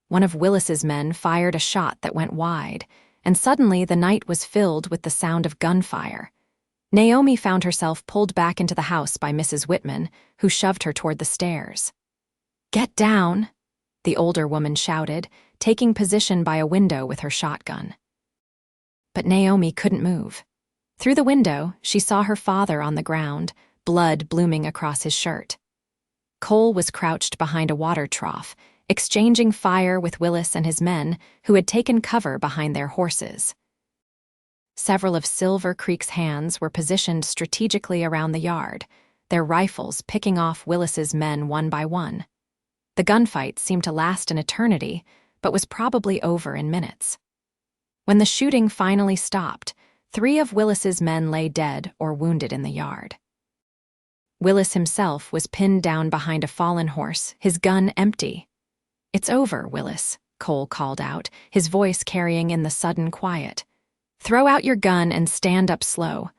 One of Willis's men fired a shot that went wide, and suddenly the night was filled with the sound of gunfire. Naomi found herself pulled back into the house by Mrs. Whitman, who shoved her toward the stairs. "Get down," the older woman shouted, taking position by a window with her shotgun. But Naomi couldn't move. Through the window, she saw her father on the ground, blood blooming across his shirt. Cole was crouched behind a water trough, exchanging fire with Willis and his men, who had taken cover behind their horses. Several of Silver Creek's hands were positioned strategically around the yard, their rifles picking off Willis's men one by one. The gunfight seemed to last an eternity, but was probably over in minutes. When the shooting finally stopped, 3 of Willis's men lay dead or wounded in the yard. Willis himself was pinned down behind a fallen horse, his gun empty. "It's over, Willis," Cole called out, his voice carrying in the sudden quiet. "Throw out your gun and stand up slow."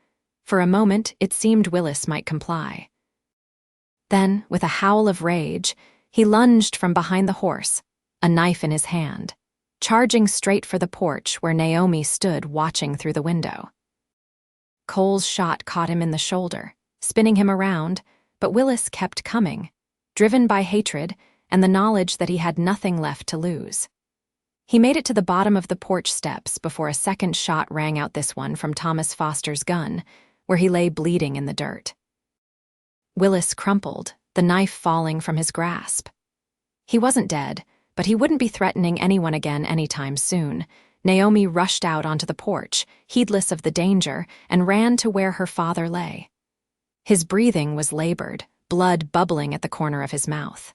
For a moment, it seemed Willis might comply. Then, with a howl of rage, he lunged from behind the horse, a knife in his hand, charging straight for the porch where Naomi stood watching through the window. Cole's shot caught him in the shoulder, spinning him around, but Willis kept coming, driven by hatred and the knowledge that he had nothing left to lose. He made it to the bottom of the porch steps before a second shot rang out, this one from Thomas Foster's gun, where he lay bleeding in the dirt. Willis crumpled, the knife falling from his grasp. He wasn't dead, but he wouldn't be threatening anyone again anytime soon. Naomi rushed out onto the porch, heedless of the danger, and ran to where her father lay. His breathing was labored, blood bubbling at the corner of his mouth.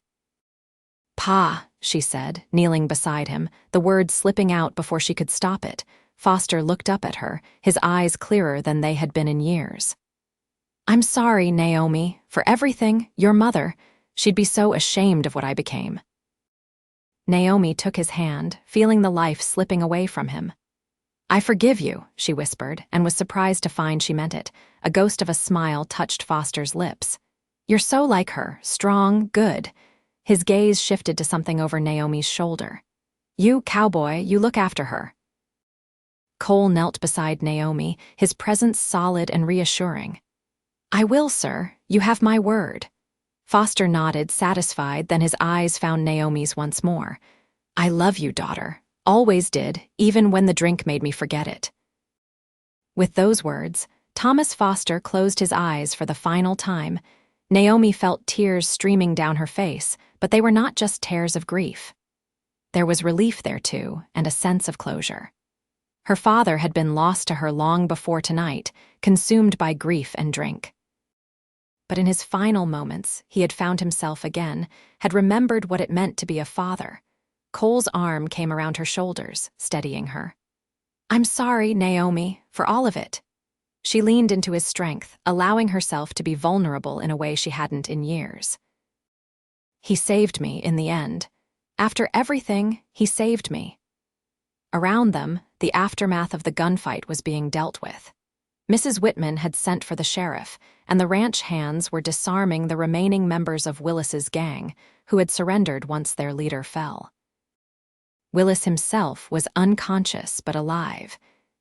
"Pa," she said, kneeling beside him, the words slipping out before she could stop it. Foster looked up at her, his eyes clearer than they had been in years. "I'm sorry, Naomi, for everything, your mother. She'd be so ashamed of what I became." Naomi took his hand, feeling the life slipping away from him. "I forgive you," she whispered, and was surprised to find she meant it. A ghost of a smile touched Foster's lips. "You're so like her, strong, good." His gaze shifted to something over Naomi's shoulder. "You, Cowboy, you look after her." Cole knelt beside Naomi, his presence solid and reassuring. "I will, sir. You have my word." Foster nodded, satisfied, then his eyes found Naomi's once more. "I love you, daughter. Always did, even when the drink made me forget it." With those words, Thomas Foster closed his eyes for the final time. Naomi felt tears streaming down her face, but they were not just tears of grief. There was relief there, too, and a sense of closure. Her father had been lost to her long before tonight, consumed by grief and drink. But in his final moments, he had found himself again, had remembered what it meant to be a father. Cole's arm came around her shoulders, steadying her. "I'm sorry, Naomi, for all of it." She leaned into his strength, allowing herself to be vulnerable in a way she hadn't in years. "He saved me in the end. After everything, he saved me." Around them, the aftermath of the gunfight was being dealt with. Mrs. Whitman had sent for the sheriff, and the ranch hands were disarming the remaining members of Willis's gang, who had surrendered once their leader fell. Willis himself was unconscious but alive,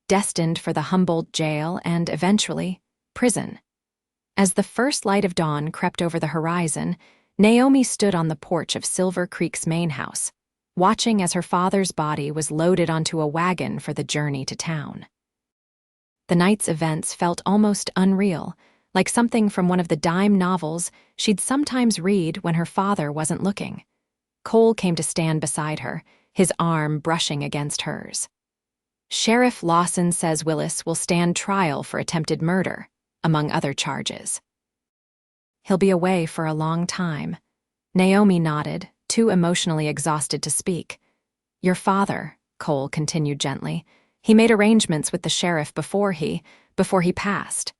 destined for the Humboldt jail and, eventually, prison. As the first light of dawn crept over the horizon, Naomi stood on the porch of Silver Creek's main house, watching as her father's body was loaded onto a wagon for the journey to town. The night's events felt almost unreal, like something from one of the dime novels she'd sometimes read when her father wasn't looking. Cole came to stand beside her, his arm brushing against hers. "Sheriff Lawson says Willis will stand trial for attempted murder, among other charges." He'll be away for a long time. Naomi nodded, too emotionally exhausted to speak. Your father, Cole continued gently. He made arrangements with the sheriff before he passed.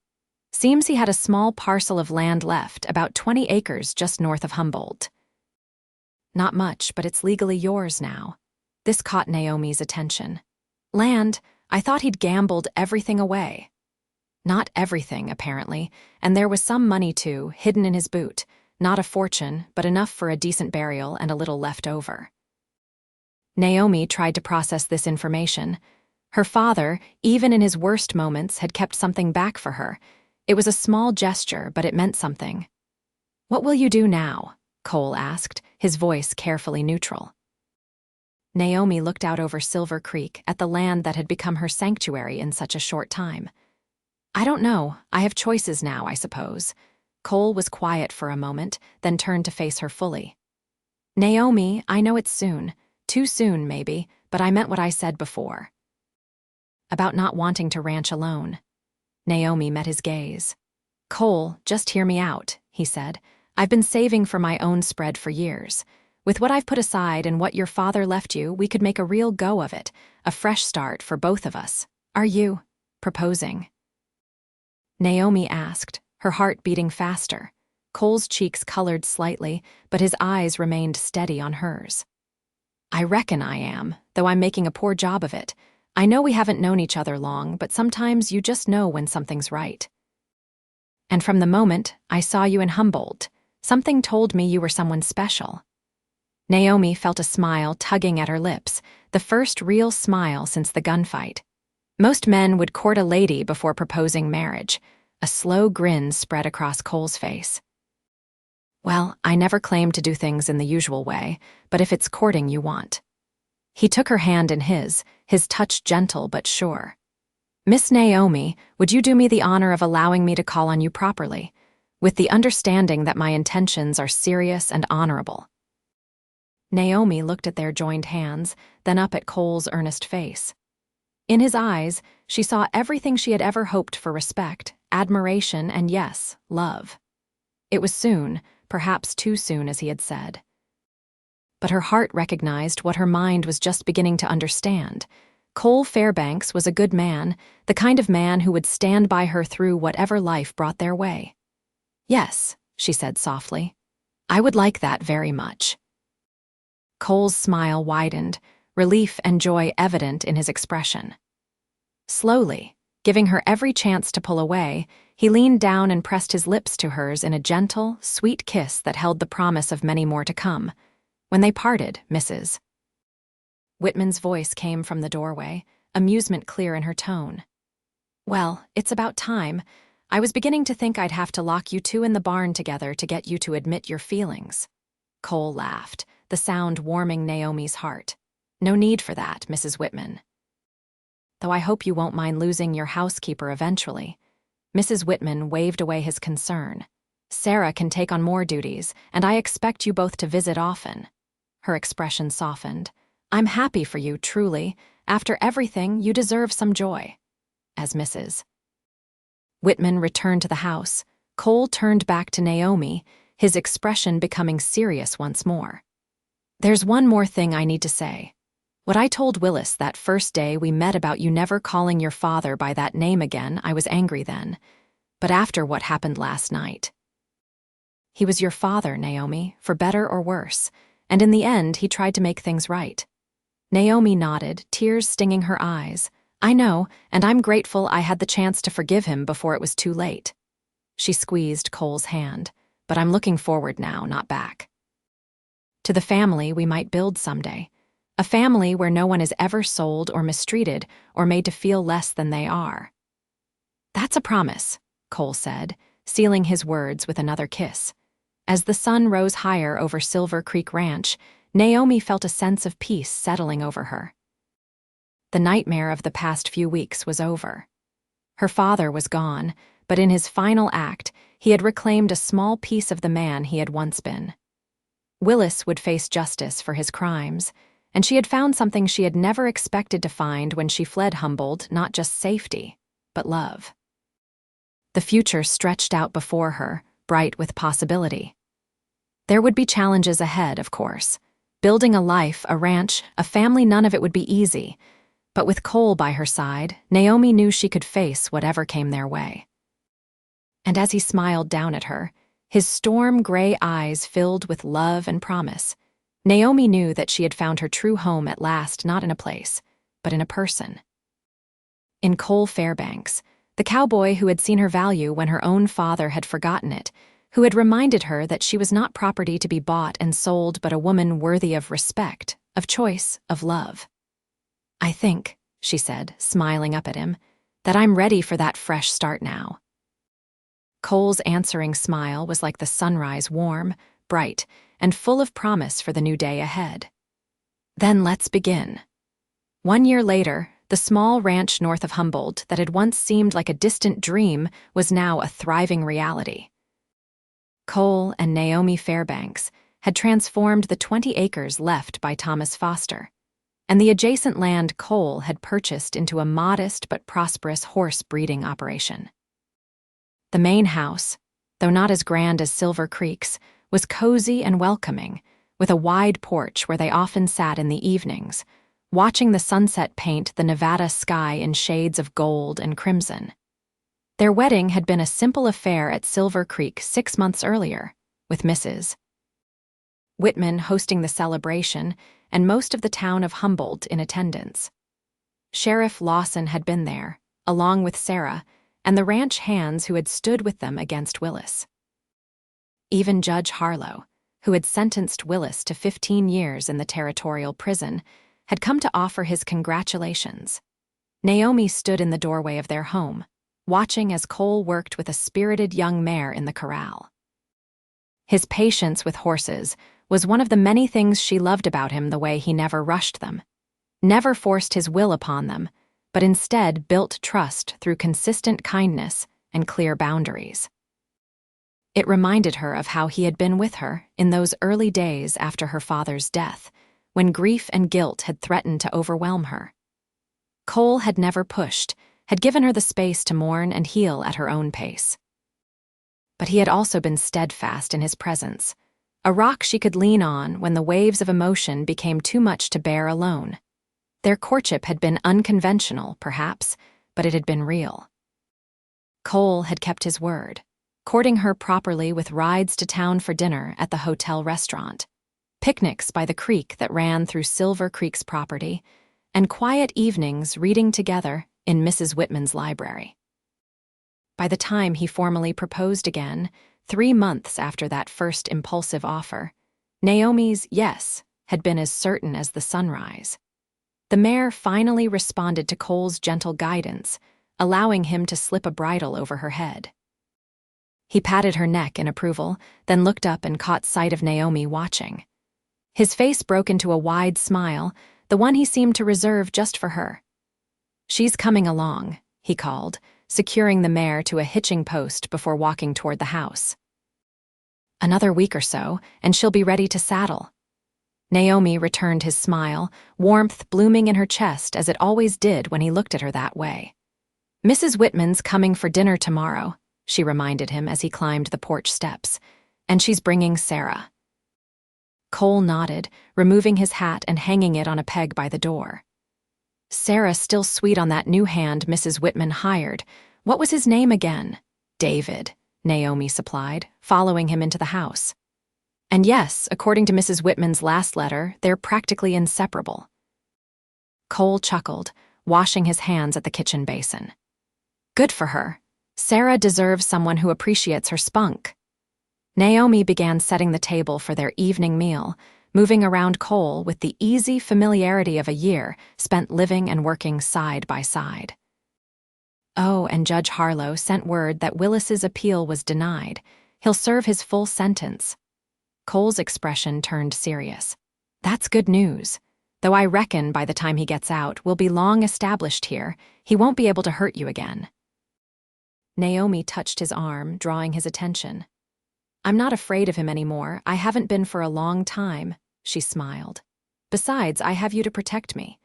Seems he had a small parcel of land left, about 20 acres just north of Humboldt. Not much, but it's legally yours now. This caught Naomi's attention. Land? I thought he'd gambled everything away. Not everything, apparently, and there was some money too, hidden in his boot. Not a fortune, but enough for a decent burial and a little left over. Naomi tried to process this information. Her father, even in his worst moments, had kept something back for her. It was a small gesture, but it meant something. What will you do now? Cole asked, his voice carefully neutral. Naomi looked out over Silver Creek at the land that had become her sanctuary in such a short time. I don't know. I have choices now, I suppose. Cole was quiet for a moment, then turned to face her fully. Naomi, I know it's soon. Too soon, maybe, but I meant what I said before. About not wanting to ranch alone. Naomi met his gaze. Cole, just hear me out, he said. I've been saving for my own spread for years. With what I've put aside and what your father left you, we could make a real go of it, a fresh start for both of us. Are you proposing? Naomi asked, her heart beating faster. Cole's cheeks colored slightly, but his eyes remained steady on hers. I reckon I am, though I'm making a poor job of it. I know we haven't known each other long, but sometimes you just know when something's right. And from the moment I saw you in Humboldt, something told me you were someone special. Naomi felt a smile tugging at her lips, the first real smile since the gunfight. Most men would court a lady before proposing marriage. A slow grin spread across Cole's face. Well, I never claimed to do things in the usual way, but if it's courting you want. He took her hand in his touch gentle but sure. Miss Naomi, would you do me the honor of allowing me to call on you properly, with the understanding that my intentions are serious and honorable? Naomi looked at their joined hands, then up at Cole's earnest face. In his eyes, she saw everything she had ever hoped for: respect, admiration, and yes, love. It was soon, perhaps too soon, as he had said. But her heart recognized what her mind was just beginning to understand. Cole Fairbanks was a good man, the kind of man who would stand by her through whatever life brought their way. Yes, she said softly. I would like that very much. Cole's smile widened, relief and joy evident in his expression. Slowly, giving her every chance to pull away, he leaned down and pressed his lips to hers in a gentle, sweet kiss that held the promise of many more to come. When they parted, Mrs. Whitman's voice came from the doorway, amusement clear in her tone. Well, it's about time. I was beginning to think I'd have to lock you two in the barn together to get you to admit your feelings. Cole laughed, the sound warming Naomi's heart. No need for that, Mrs. Whitman. Though I hope you won't mind losing your housekeeper eventually. Mrs. Whitman waved away his concern. Sarah can take on more duties, and I expect you both to visit often. Her expression softened. I'm happy for you, truly. After everything, you deserve some joy. As Mrs. Whitman returned to the house, Cole turned back to Naomi, his expression becoming serious once more. There's one more thing I need to say. What I told Willis that first day we met about you never calling your father by that name again, I was angry then. But after what happened last night. He was your father, Naomi, for better or worse, and in the end he tried to make things right. Naomi nodded, tears stinging her eyes. I know, and I'm grateful I had the chance to forgive him before it was too late. She squeezed Cole's hand. But I'm looking forward now, not back. To the family we might build someday. A family where no one is ever sold or mistreated or made to feel less than they are. That's a promise, Cole said, sealing his words with another kiss. As the sun rose higher over Silver Creek Ranch, Naomi felt a sense of peace settling over her. The nightmare of the past few weeks was over. Her father was gone, but in his final act, he had reclaimed a small piece of the man he had once been. Willis would face justice for his crimes, and she had found something she had never expected to find when she fled Humboldt, not just safety, but love. The future stretched out before her, bright with possibility. There would be challenges ahead, of course. Building a life, a ranch, a family, none of it would be easy. But with Cole by her side, Naomi knew she could face whatever came their way. And as he smiled down at her, his storm-gray eyes filled with love and promise, Naomi knew that she had found her true home at last, not in a place, but in a person. In Cole Fairbanks, the cowboy who had seen her value when her own father had forgotten it, who had reminded her that she was not property to be bought and sold, but a woman worthy of respect, of choice, of love. "I think," she said, smiling up at him, "that I'm ready for that fresh start now." Cole's answering smile was like the sunrise, warm, bright, and full of promise for the new day ahead. "Then let's begin." 1 year later, the small ranch north of Humboldt that had once seemed like a distant dream was now a thriving reality. Cole and Naomi Fairbanks had transformed the 20 acres left by Thomas Foster, and the adjacent land Cole had purchased into a modest but prosperous horse breeding operation. The main house, though not as grand as Silver Creek's, was cozy and welcoming, with a wide porch where they often sat in the evenings, watching the sunset paint the Nevada sky in shades of gold and crimson. Their wedding had been a simple affair at Silver Creek 6 months earlier, with Mrs. Whitman hosting the celebration and most of the town of Humboldt in attendance. Sheriff Lawson had been there, along with Sarah, and the ranch hands who had stood with them against Willis. Even Judge Harlow, who had sentenced Willis to 15 years in the territorial prison, had come to offer his congratulations. Naomi stood in the doorway of their home, watching as Cole worked with a spirited young mare in the corral. His patience with horses was one of the many things she loved about him, the way he never rushed them, never forced his will upon them, but instead built trust through consistent kindness and clear boundaries. It reminded her of how he had been with her in those early days after her father's death, when grief and guilt had threatened to overwhelm her. Cole had never pushed, had given her the space to mourn and heal at her own pace. But he had also been steadfast in his presence, a rock she could lean on when the waves of emotion became too much to bear alone. Their courtship had been unconventional, perhaps, but it had been real. Cole had kept his word, courting her properly with rides to town for dinner at the hotel restaurant, picnics by the creek that ran through Silver Creek's property, and quiet evenings reading together in Mrs. Whitman's library. By the time he formally proposed again, 3 months after that first impulsive offer, Naomi's yes had been as certain as the sunrise. The mare finally responded to Cole's gentle guidance, allowing him to slip a bridle over her head. He patted her neck in approval, then looked up and caught sight of Naomi watching. His face broke into a wide smile, the one he seemed to reserve just for her. "She's coming along," he called, securing the mare to a hitching post before walking toward the house. "Another week or so, and she'll be ready to saddle." Naomi returned his smile, warmth blooming in her chest as it always did when he looked at her that way. "Mrs. Whitman's coming for dinner tomorrow," she reminded him as he climbed the porch steps, "and she's bringing Sarah." Cole nodded, removing his hat and hanging it on a peg by the door. Sarah still sweet on that new hand Mrs. Whitman hired. What was his name again? "David," Naomi supplied, following him into the house. "And yes, according to Mrs. Whitman's last letter, they're practically inseparable." Cole chuckled, washing his hands at the kitchen basin. "Good for her. Sarah deserves someone who appreciates her spunk." Naomi began setting the table for their evening meal, moving around Cole with the easy familiarity of a year spent living and working side by side. Oh, and Judge Harlow sent word that Willis's appeal was denied. He'll serve his full sentence. Cole's expression turned serious. "That's good news. Though I reckon by the time he gets out, we'll be long established here. He won't be able to hurt you again." Naomi touched his arm, drawing his attention. "I'm not afraid of him anymore. I haven't been for a long time," she smiled. "Besides, I have you to protect me."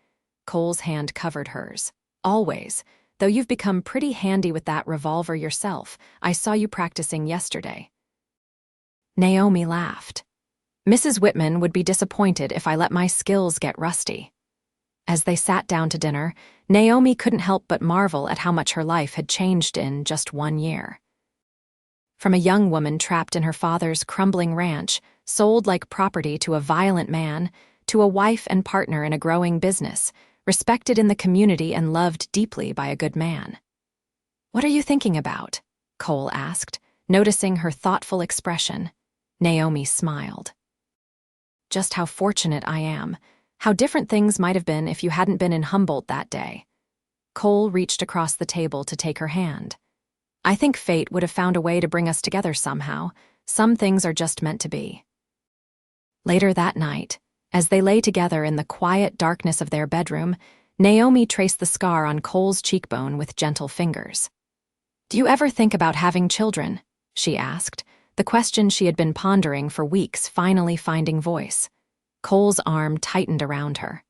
Cole's hand covered hers. "Always. Though you've become pretty handy with that revolver yourself. I saw you practicing yesterday." Naomi laughed. Mrs. Whitman would be disappointed if I let my skills get rusty. As they sat down to dinner, Naomi couldn't help but marvel at how much her life had changed in just 1 year. From a young woman trapped in her father's crumbling ranch, sold like property to a violent man, to a wife and partner in a growing business, respected in the community and loved deeply by a good man. "What are you thinking about?" Cole asked, noticing her thoughtful expression. Naomi smiled. "Just how fortunate I am. How different things might have been if you hadn't been in Humboldt that day." Cole reached across the table to take her hand. "I think fate would have found a way to bring us together somehow. Some things are just meant to be." Later that night, as they lay together in the quiet darkness of their bedroom, Naomi traced the scar on Cole's cheekbone with gentle fingers. "Do you ever think about having children?" she asked, the question she had been pondering for weeks finally finding voice. Cole's arm tightened around her.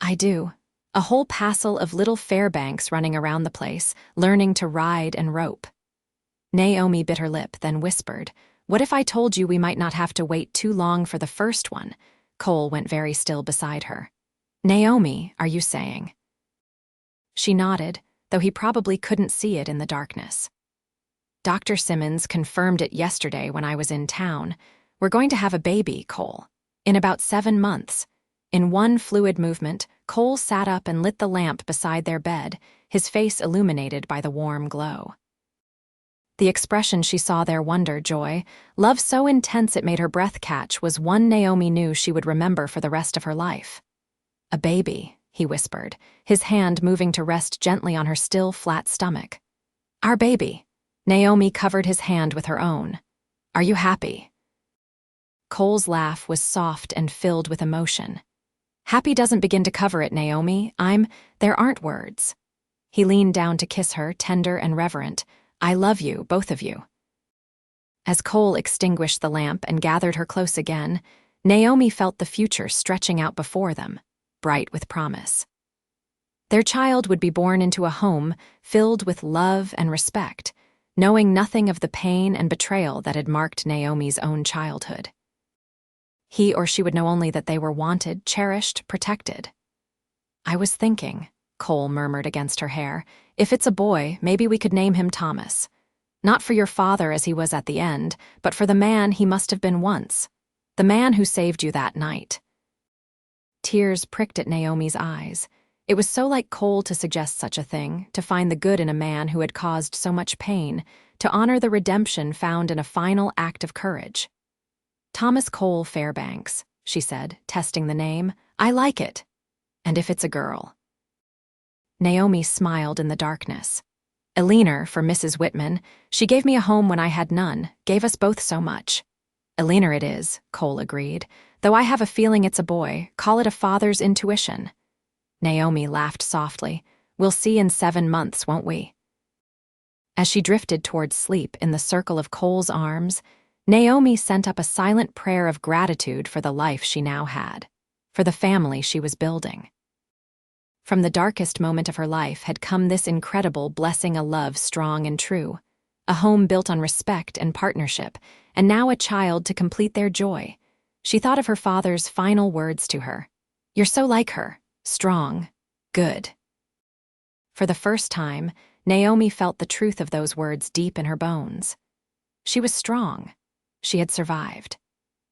"I do. A whole passel of little Fairbanks running around the place, learning to ride and rope." Naomi bit her lip, then whispered, "What if I told you we might not have to wait too long for the first one?" Cole went very still beside her. "Naomi, are you saying?" She nodded, though he probably couldn't see it in the darkness. "Dr. Simmons confirmed it yesterday when I was in town. We're going to have a baby, Cole. In about 7 months." In one fluid movement, Cole sat up and lit the lamp beside their bed, his face illuminated by the warm glow. The expression she saw there, wonder, joy, love so intense it made her breath catch, was one Naomi knew she would remember for the rest of her life. "A baby," he whispered, his hand moving to rest gently on her still, flat stomach. "Our baby." Naomi covered his hand with her own. "Are you happy?" Cole's laugh was soft and filled with emotion. "Happy doesn't begin to cover it, Naomi. There aren't words." He leaned down to kiss her, tender and reverent. "I love you, both of you." As Cole extinguished the lamp and gathered her close again, Naomi felt the future stretching out before them, bright with promise. Their child would be born into a home filled with love and respect, knowing nothing of the pain and betrayal that had marked Naomi's own childhood. He or she would know only that they were wanted, cherished, protected. "I was thinking," Cole murmured against her hair, "if it's a boy, maybe we could name him Thomas. Not for your father as he was at the end, but for the man he must have been once. The man who saved you that night." Tears pricked at Naomi's eyes. It was so like Cole to suggest such a thing, to find the good in a man who had caused so much pain, to honor the redemption found in a final act of courage. "Thomas Cole Fairbanks," she said, testing the name. "I like it. And if it's a girl?" Naomi smiled in the darkness. "Eleanor, for Mrs. Whitman. She gave me a home when I had none, gave us both so much." "Eleanor it is," Cole agreed, "though I have a feeling it's a boy. Call it a father's intuition." Naomi laughed softly. "We'll see in 7 months, won't we?" As she drifted towards sleep in the circle of Cole's arms, Naomi sent up a silent prayer of gratitude for the life she now had, for the family she was building. From the darkest moment of her life had come this incredible blessing, a love strong and true, a home built on respect and partnership, and now a child to complete their joy. She thought of her father's final words to her. "You're so like her, strong, good." For the first time, Naomi felt the truth of those words deep in her bones. She was strong. She had survived.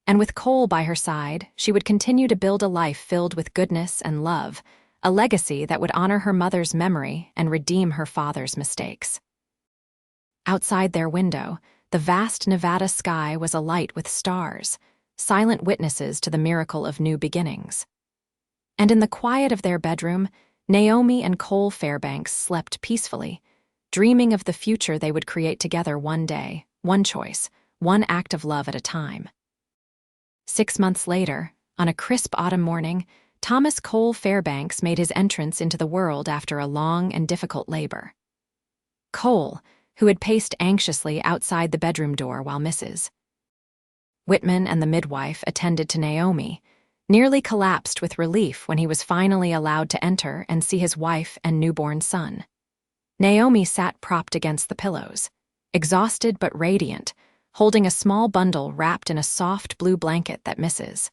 And with Cole by her side, she would continue to build a life filled with goodness and love, a legacy that would honor her mother's memory and redeem her father's mistakes. Outside their window, the vast Nevada sky was alight with stars, silent witnesses to the miracle of new beginnings. And in the quiet of their bedroom, Naomi and Cole Fairbanks slept peacefully, dreaming of the future they would create together one day, one choice, one act of love at a time. 6 months later, on a crisp autumn morning, Thomas Cole Fairbanks made his entrance into the world after a long and difficult labor. Cole, who had paced anxiously outside the bedroom door while Mrs. Whitman and the midwife attended to Naomi, nearly collapsed with relief when he was finally allowed to enter and see his wife and newborn son. Naomi sat propped against the pillows, exhausted but radiant, holding a small bundle wrapped in a soft blue blanket that misses.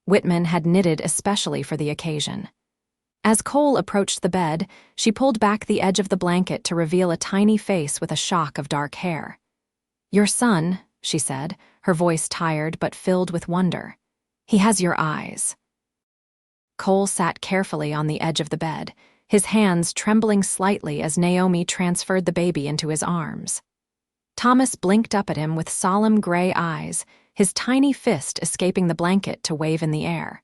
Whitman had knitted especially for the occasion. As Cole approached the bed, she pulled back the edge of the blanket to reveal a tiny face with a shock of dark hair. "Your son," she said, her voice tired but filled with wonder. "He has your eyes." Cole sat carefully on the edge of the bed, his hands trembling slightly as Naomi transferred the baby into his arms. Thomas blinked up at him with solemn gray eyes, his tiny fist escaping the blanket to wave in the air.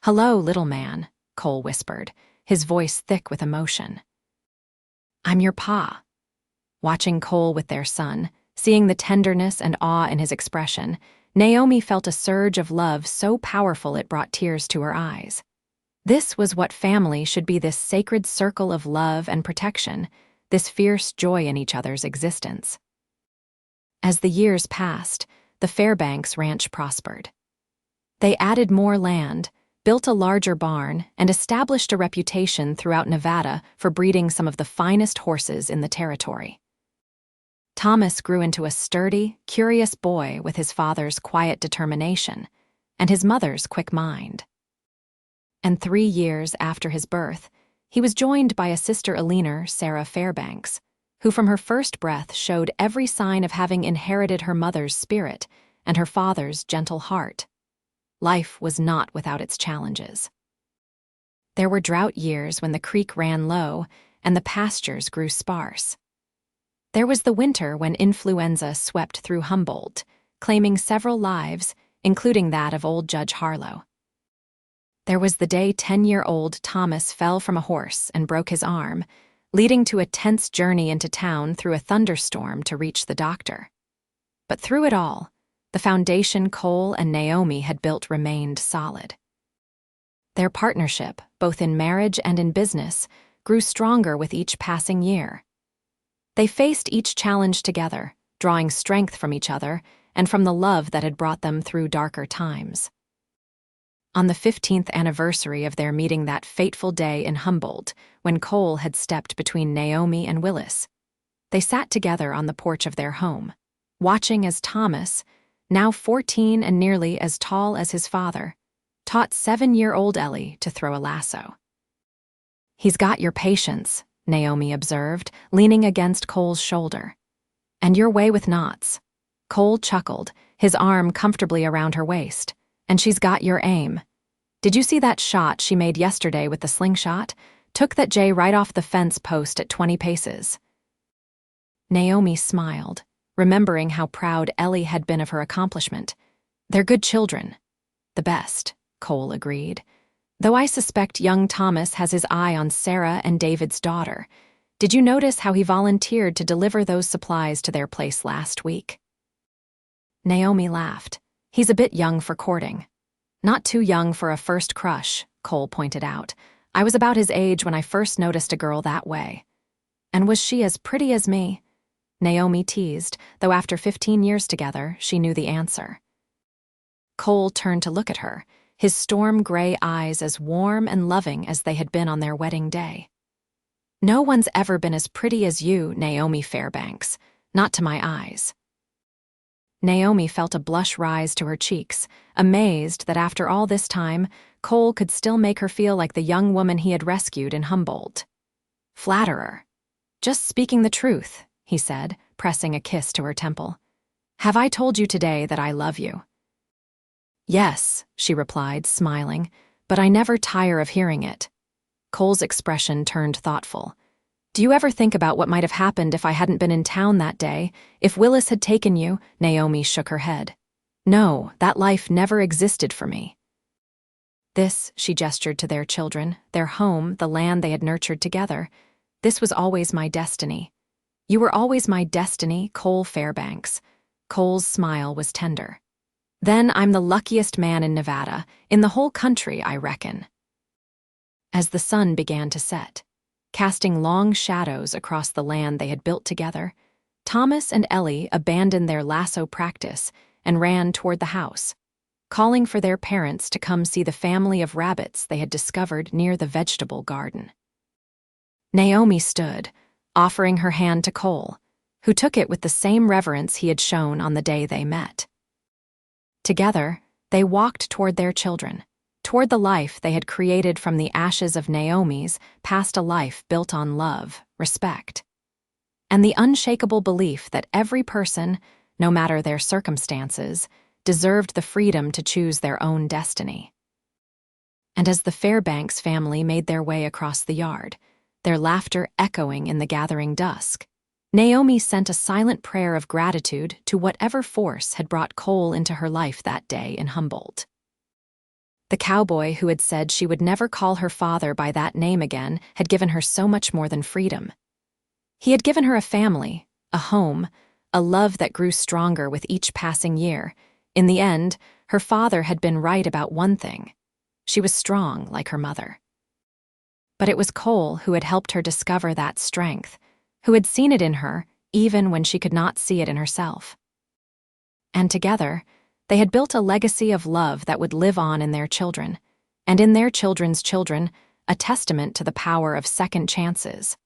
"Hello, little man," Cole whispered, his voice thick with emotion. "I'm your pa." Watching Cole with their son, seeing the tenderness and awe in his expression, Naomi felt a surge of love so powerful it brought tears to her eyes. This was what family should be, this sacred circle of love and protection, this fierce joy in each other's existence. As the years passed, the Fairbanks ranch prospered. They added more land, built a larger barn, and established a reputation throughout Nevada for breeding some of the finest horses in the territory. Thomas grew into a sturdy, curious boy with his father's quiet determination and his mother's quick mind. And 3 years after his birth, he was joined by a sister Eleanor, Sarah Fairbanks, who from her first breath showed every sign of having inherited her mother's spirit and her father's gentle heart. Life was not without its challenges. There were drought years when the creek ran low and the pastures grew sparse. There was the winter when influenza swept through Humboldt, claiming several lives, including that of old Judge Harlow. There was the day 10-year-old Thomas fell from a horse and broke his arm, leading to a tense journey into town through a thunderstorm to reach the doctor. But through it all, the foundation Cole and Naomi had built remained solid. Their partnership, both in marriage and in business, grew stronger with each passing year. They faced each challenge together, drawing strength from each other and from the love that had brought them through darker times. On the 15th anniversary of their meeting that fateful day in Humboldt, when Cole had stepped between Naomi and Willis, they sat together on the porch of their home, watching as Thomas, now 14 and nearly as tall as his father, taught 7-year-old Ellie to throw a lasso. "He's got your patience," Naomi observed, leaning against Cole's shoulder. "And your way with knots." Cole chuckled, his arm comfortably around her waist. "And she's got your aim. Did you see that shot she made yesterday with the slingshot? Took that Jay right off the fence post at 20 paces. Naomi smiled, remembering how proud Ellie had been of her accomplishment. "They're good children." "The best," Cole agreed. "Though I suspect young Thomas has his eye on Sarah and David's daughter. Did you notice how he volunteered to deliver those supplies to their place last week?" Naomi laughed. "He's a bit young for courting." "Not too young for a first crush," Cole pointed out. "I was about his age when I first noticed a girl that way." "And was she as pretty as me?" Naomi teased, though after 15 years together, she knew the answer. Cole turned to look at her, his storm-gray eyes as warm and loving as they had been on their wedding day. "No one's ever been as pretty as you, Naomi Fairbanks, not to my eyes." Naomi felt a blush rise to her cheeks, amazed that after all this time, Cole could still make her feel like the young woman he had rescued in Humboldt. "Flatterer. Just speaking the truth," he said, pressing a kiss to her temple. "Have I told you today that I love you?" "Yes," she replied, smiling, "but I never tire of hearing it." Cole's expression turned thoughtful. "Do you ever think about what might have happened if I hadn't been in town that day, if Willis had taken you?" Naomi shook her head. "No, that life never existed for me." This, she gestured to their children, their home, the land they had nurtured together. "This was always my destiny. You were always my destiny, Cole Fairbanks." Cole's smile was tender. "Then I'm the luckiest man in Nevada, in the whole country, I reckon." As the sun began to set, casting long shadows across the land they had built together, Thomas and Ellie abandoned their lasso practice and ran toward the house, calling for their parents to come see the family of rabbits they had discovered near the vegetable garden. Naomi stood, offering her hand to Cole, who took it with the same reverence he had shown on the day they met. Together, they walked toward their children, toward the life they had created from the ashes of Naomi's, past a life built on love, respect, and the unshakable belief that every person, no matter their circumstances, deserved the freedom to choose their own destiny. And as the Fairbanks family made their way across the yard, their laughter echoing in the gathering dusk, Naomi sent a silent prayer of gratitude to whatever force had brought Cole into her life that day in Humboldt. The cowboy who had said she would never call her father by that name again had given her so much more than freedom. He had given her a family, a home, a love that grew stronger with each passing year. In the end, her father had been right about one thing. She was strong like her mother. But it was Cole who had helped her discover that strength, who had seen it in her even when she could not see it in herself. And together, they had built a legacy of love that would live on in their children, and in their children's children, a testament to the power of second chances,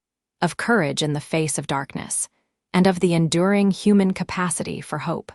of courage in the face of darkness, and of the enduring human capacity for hope.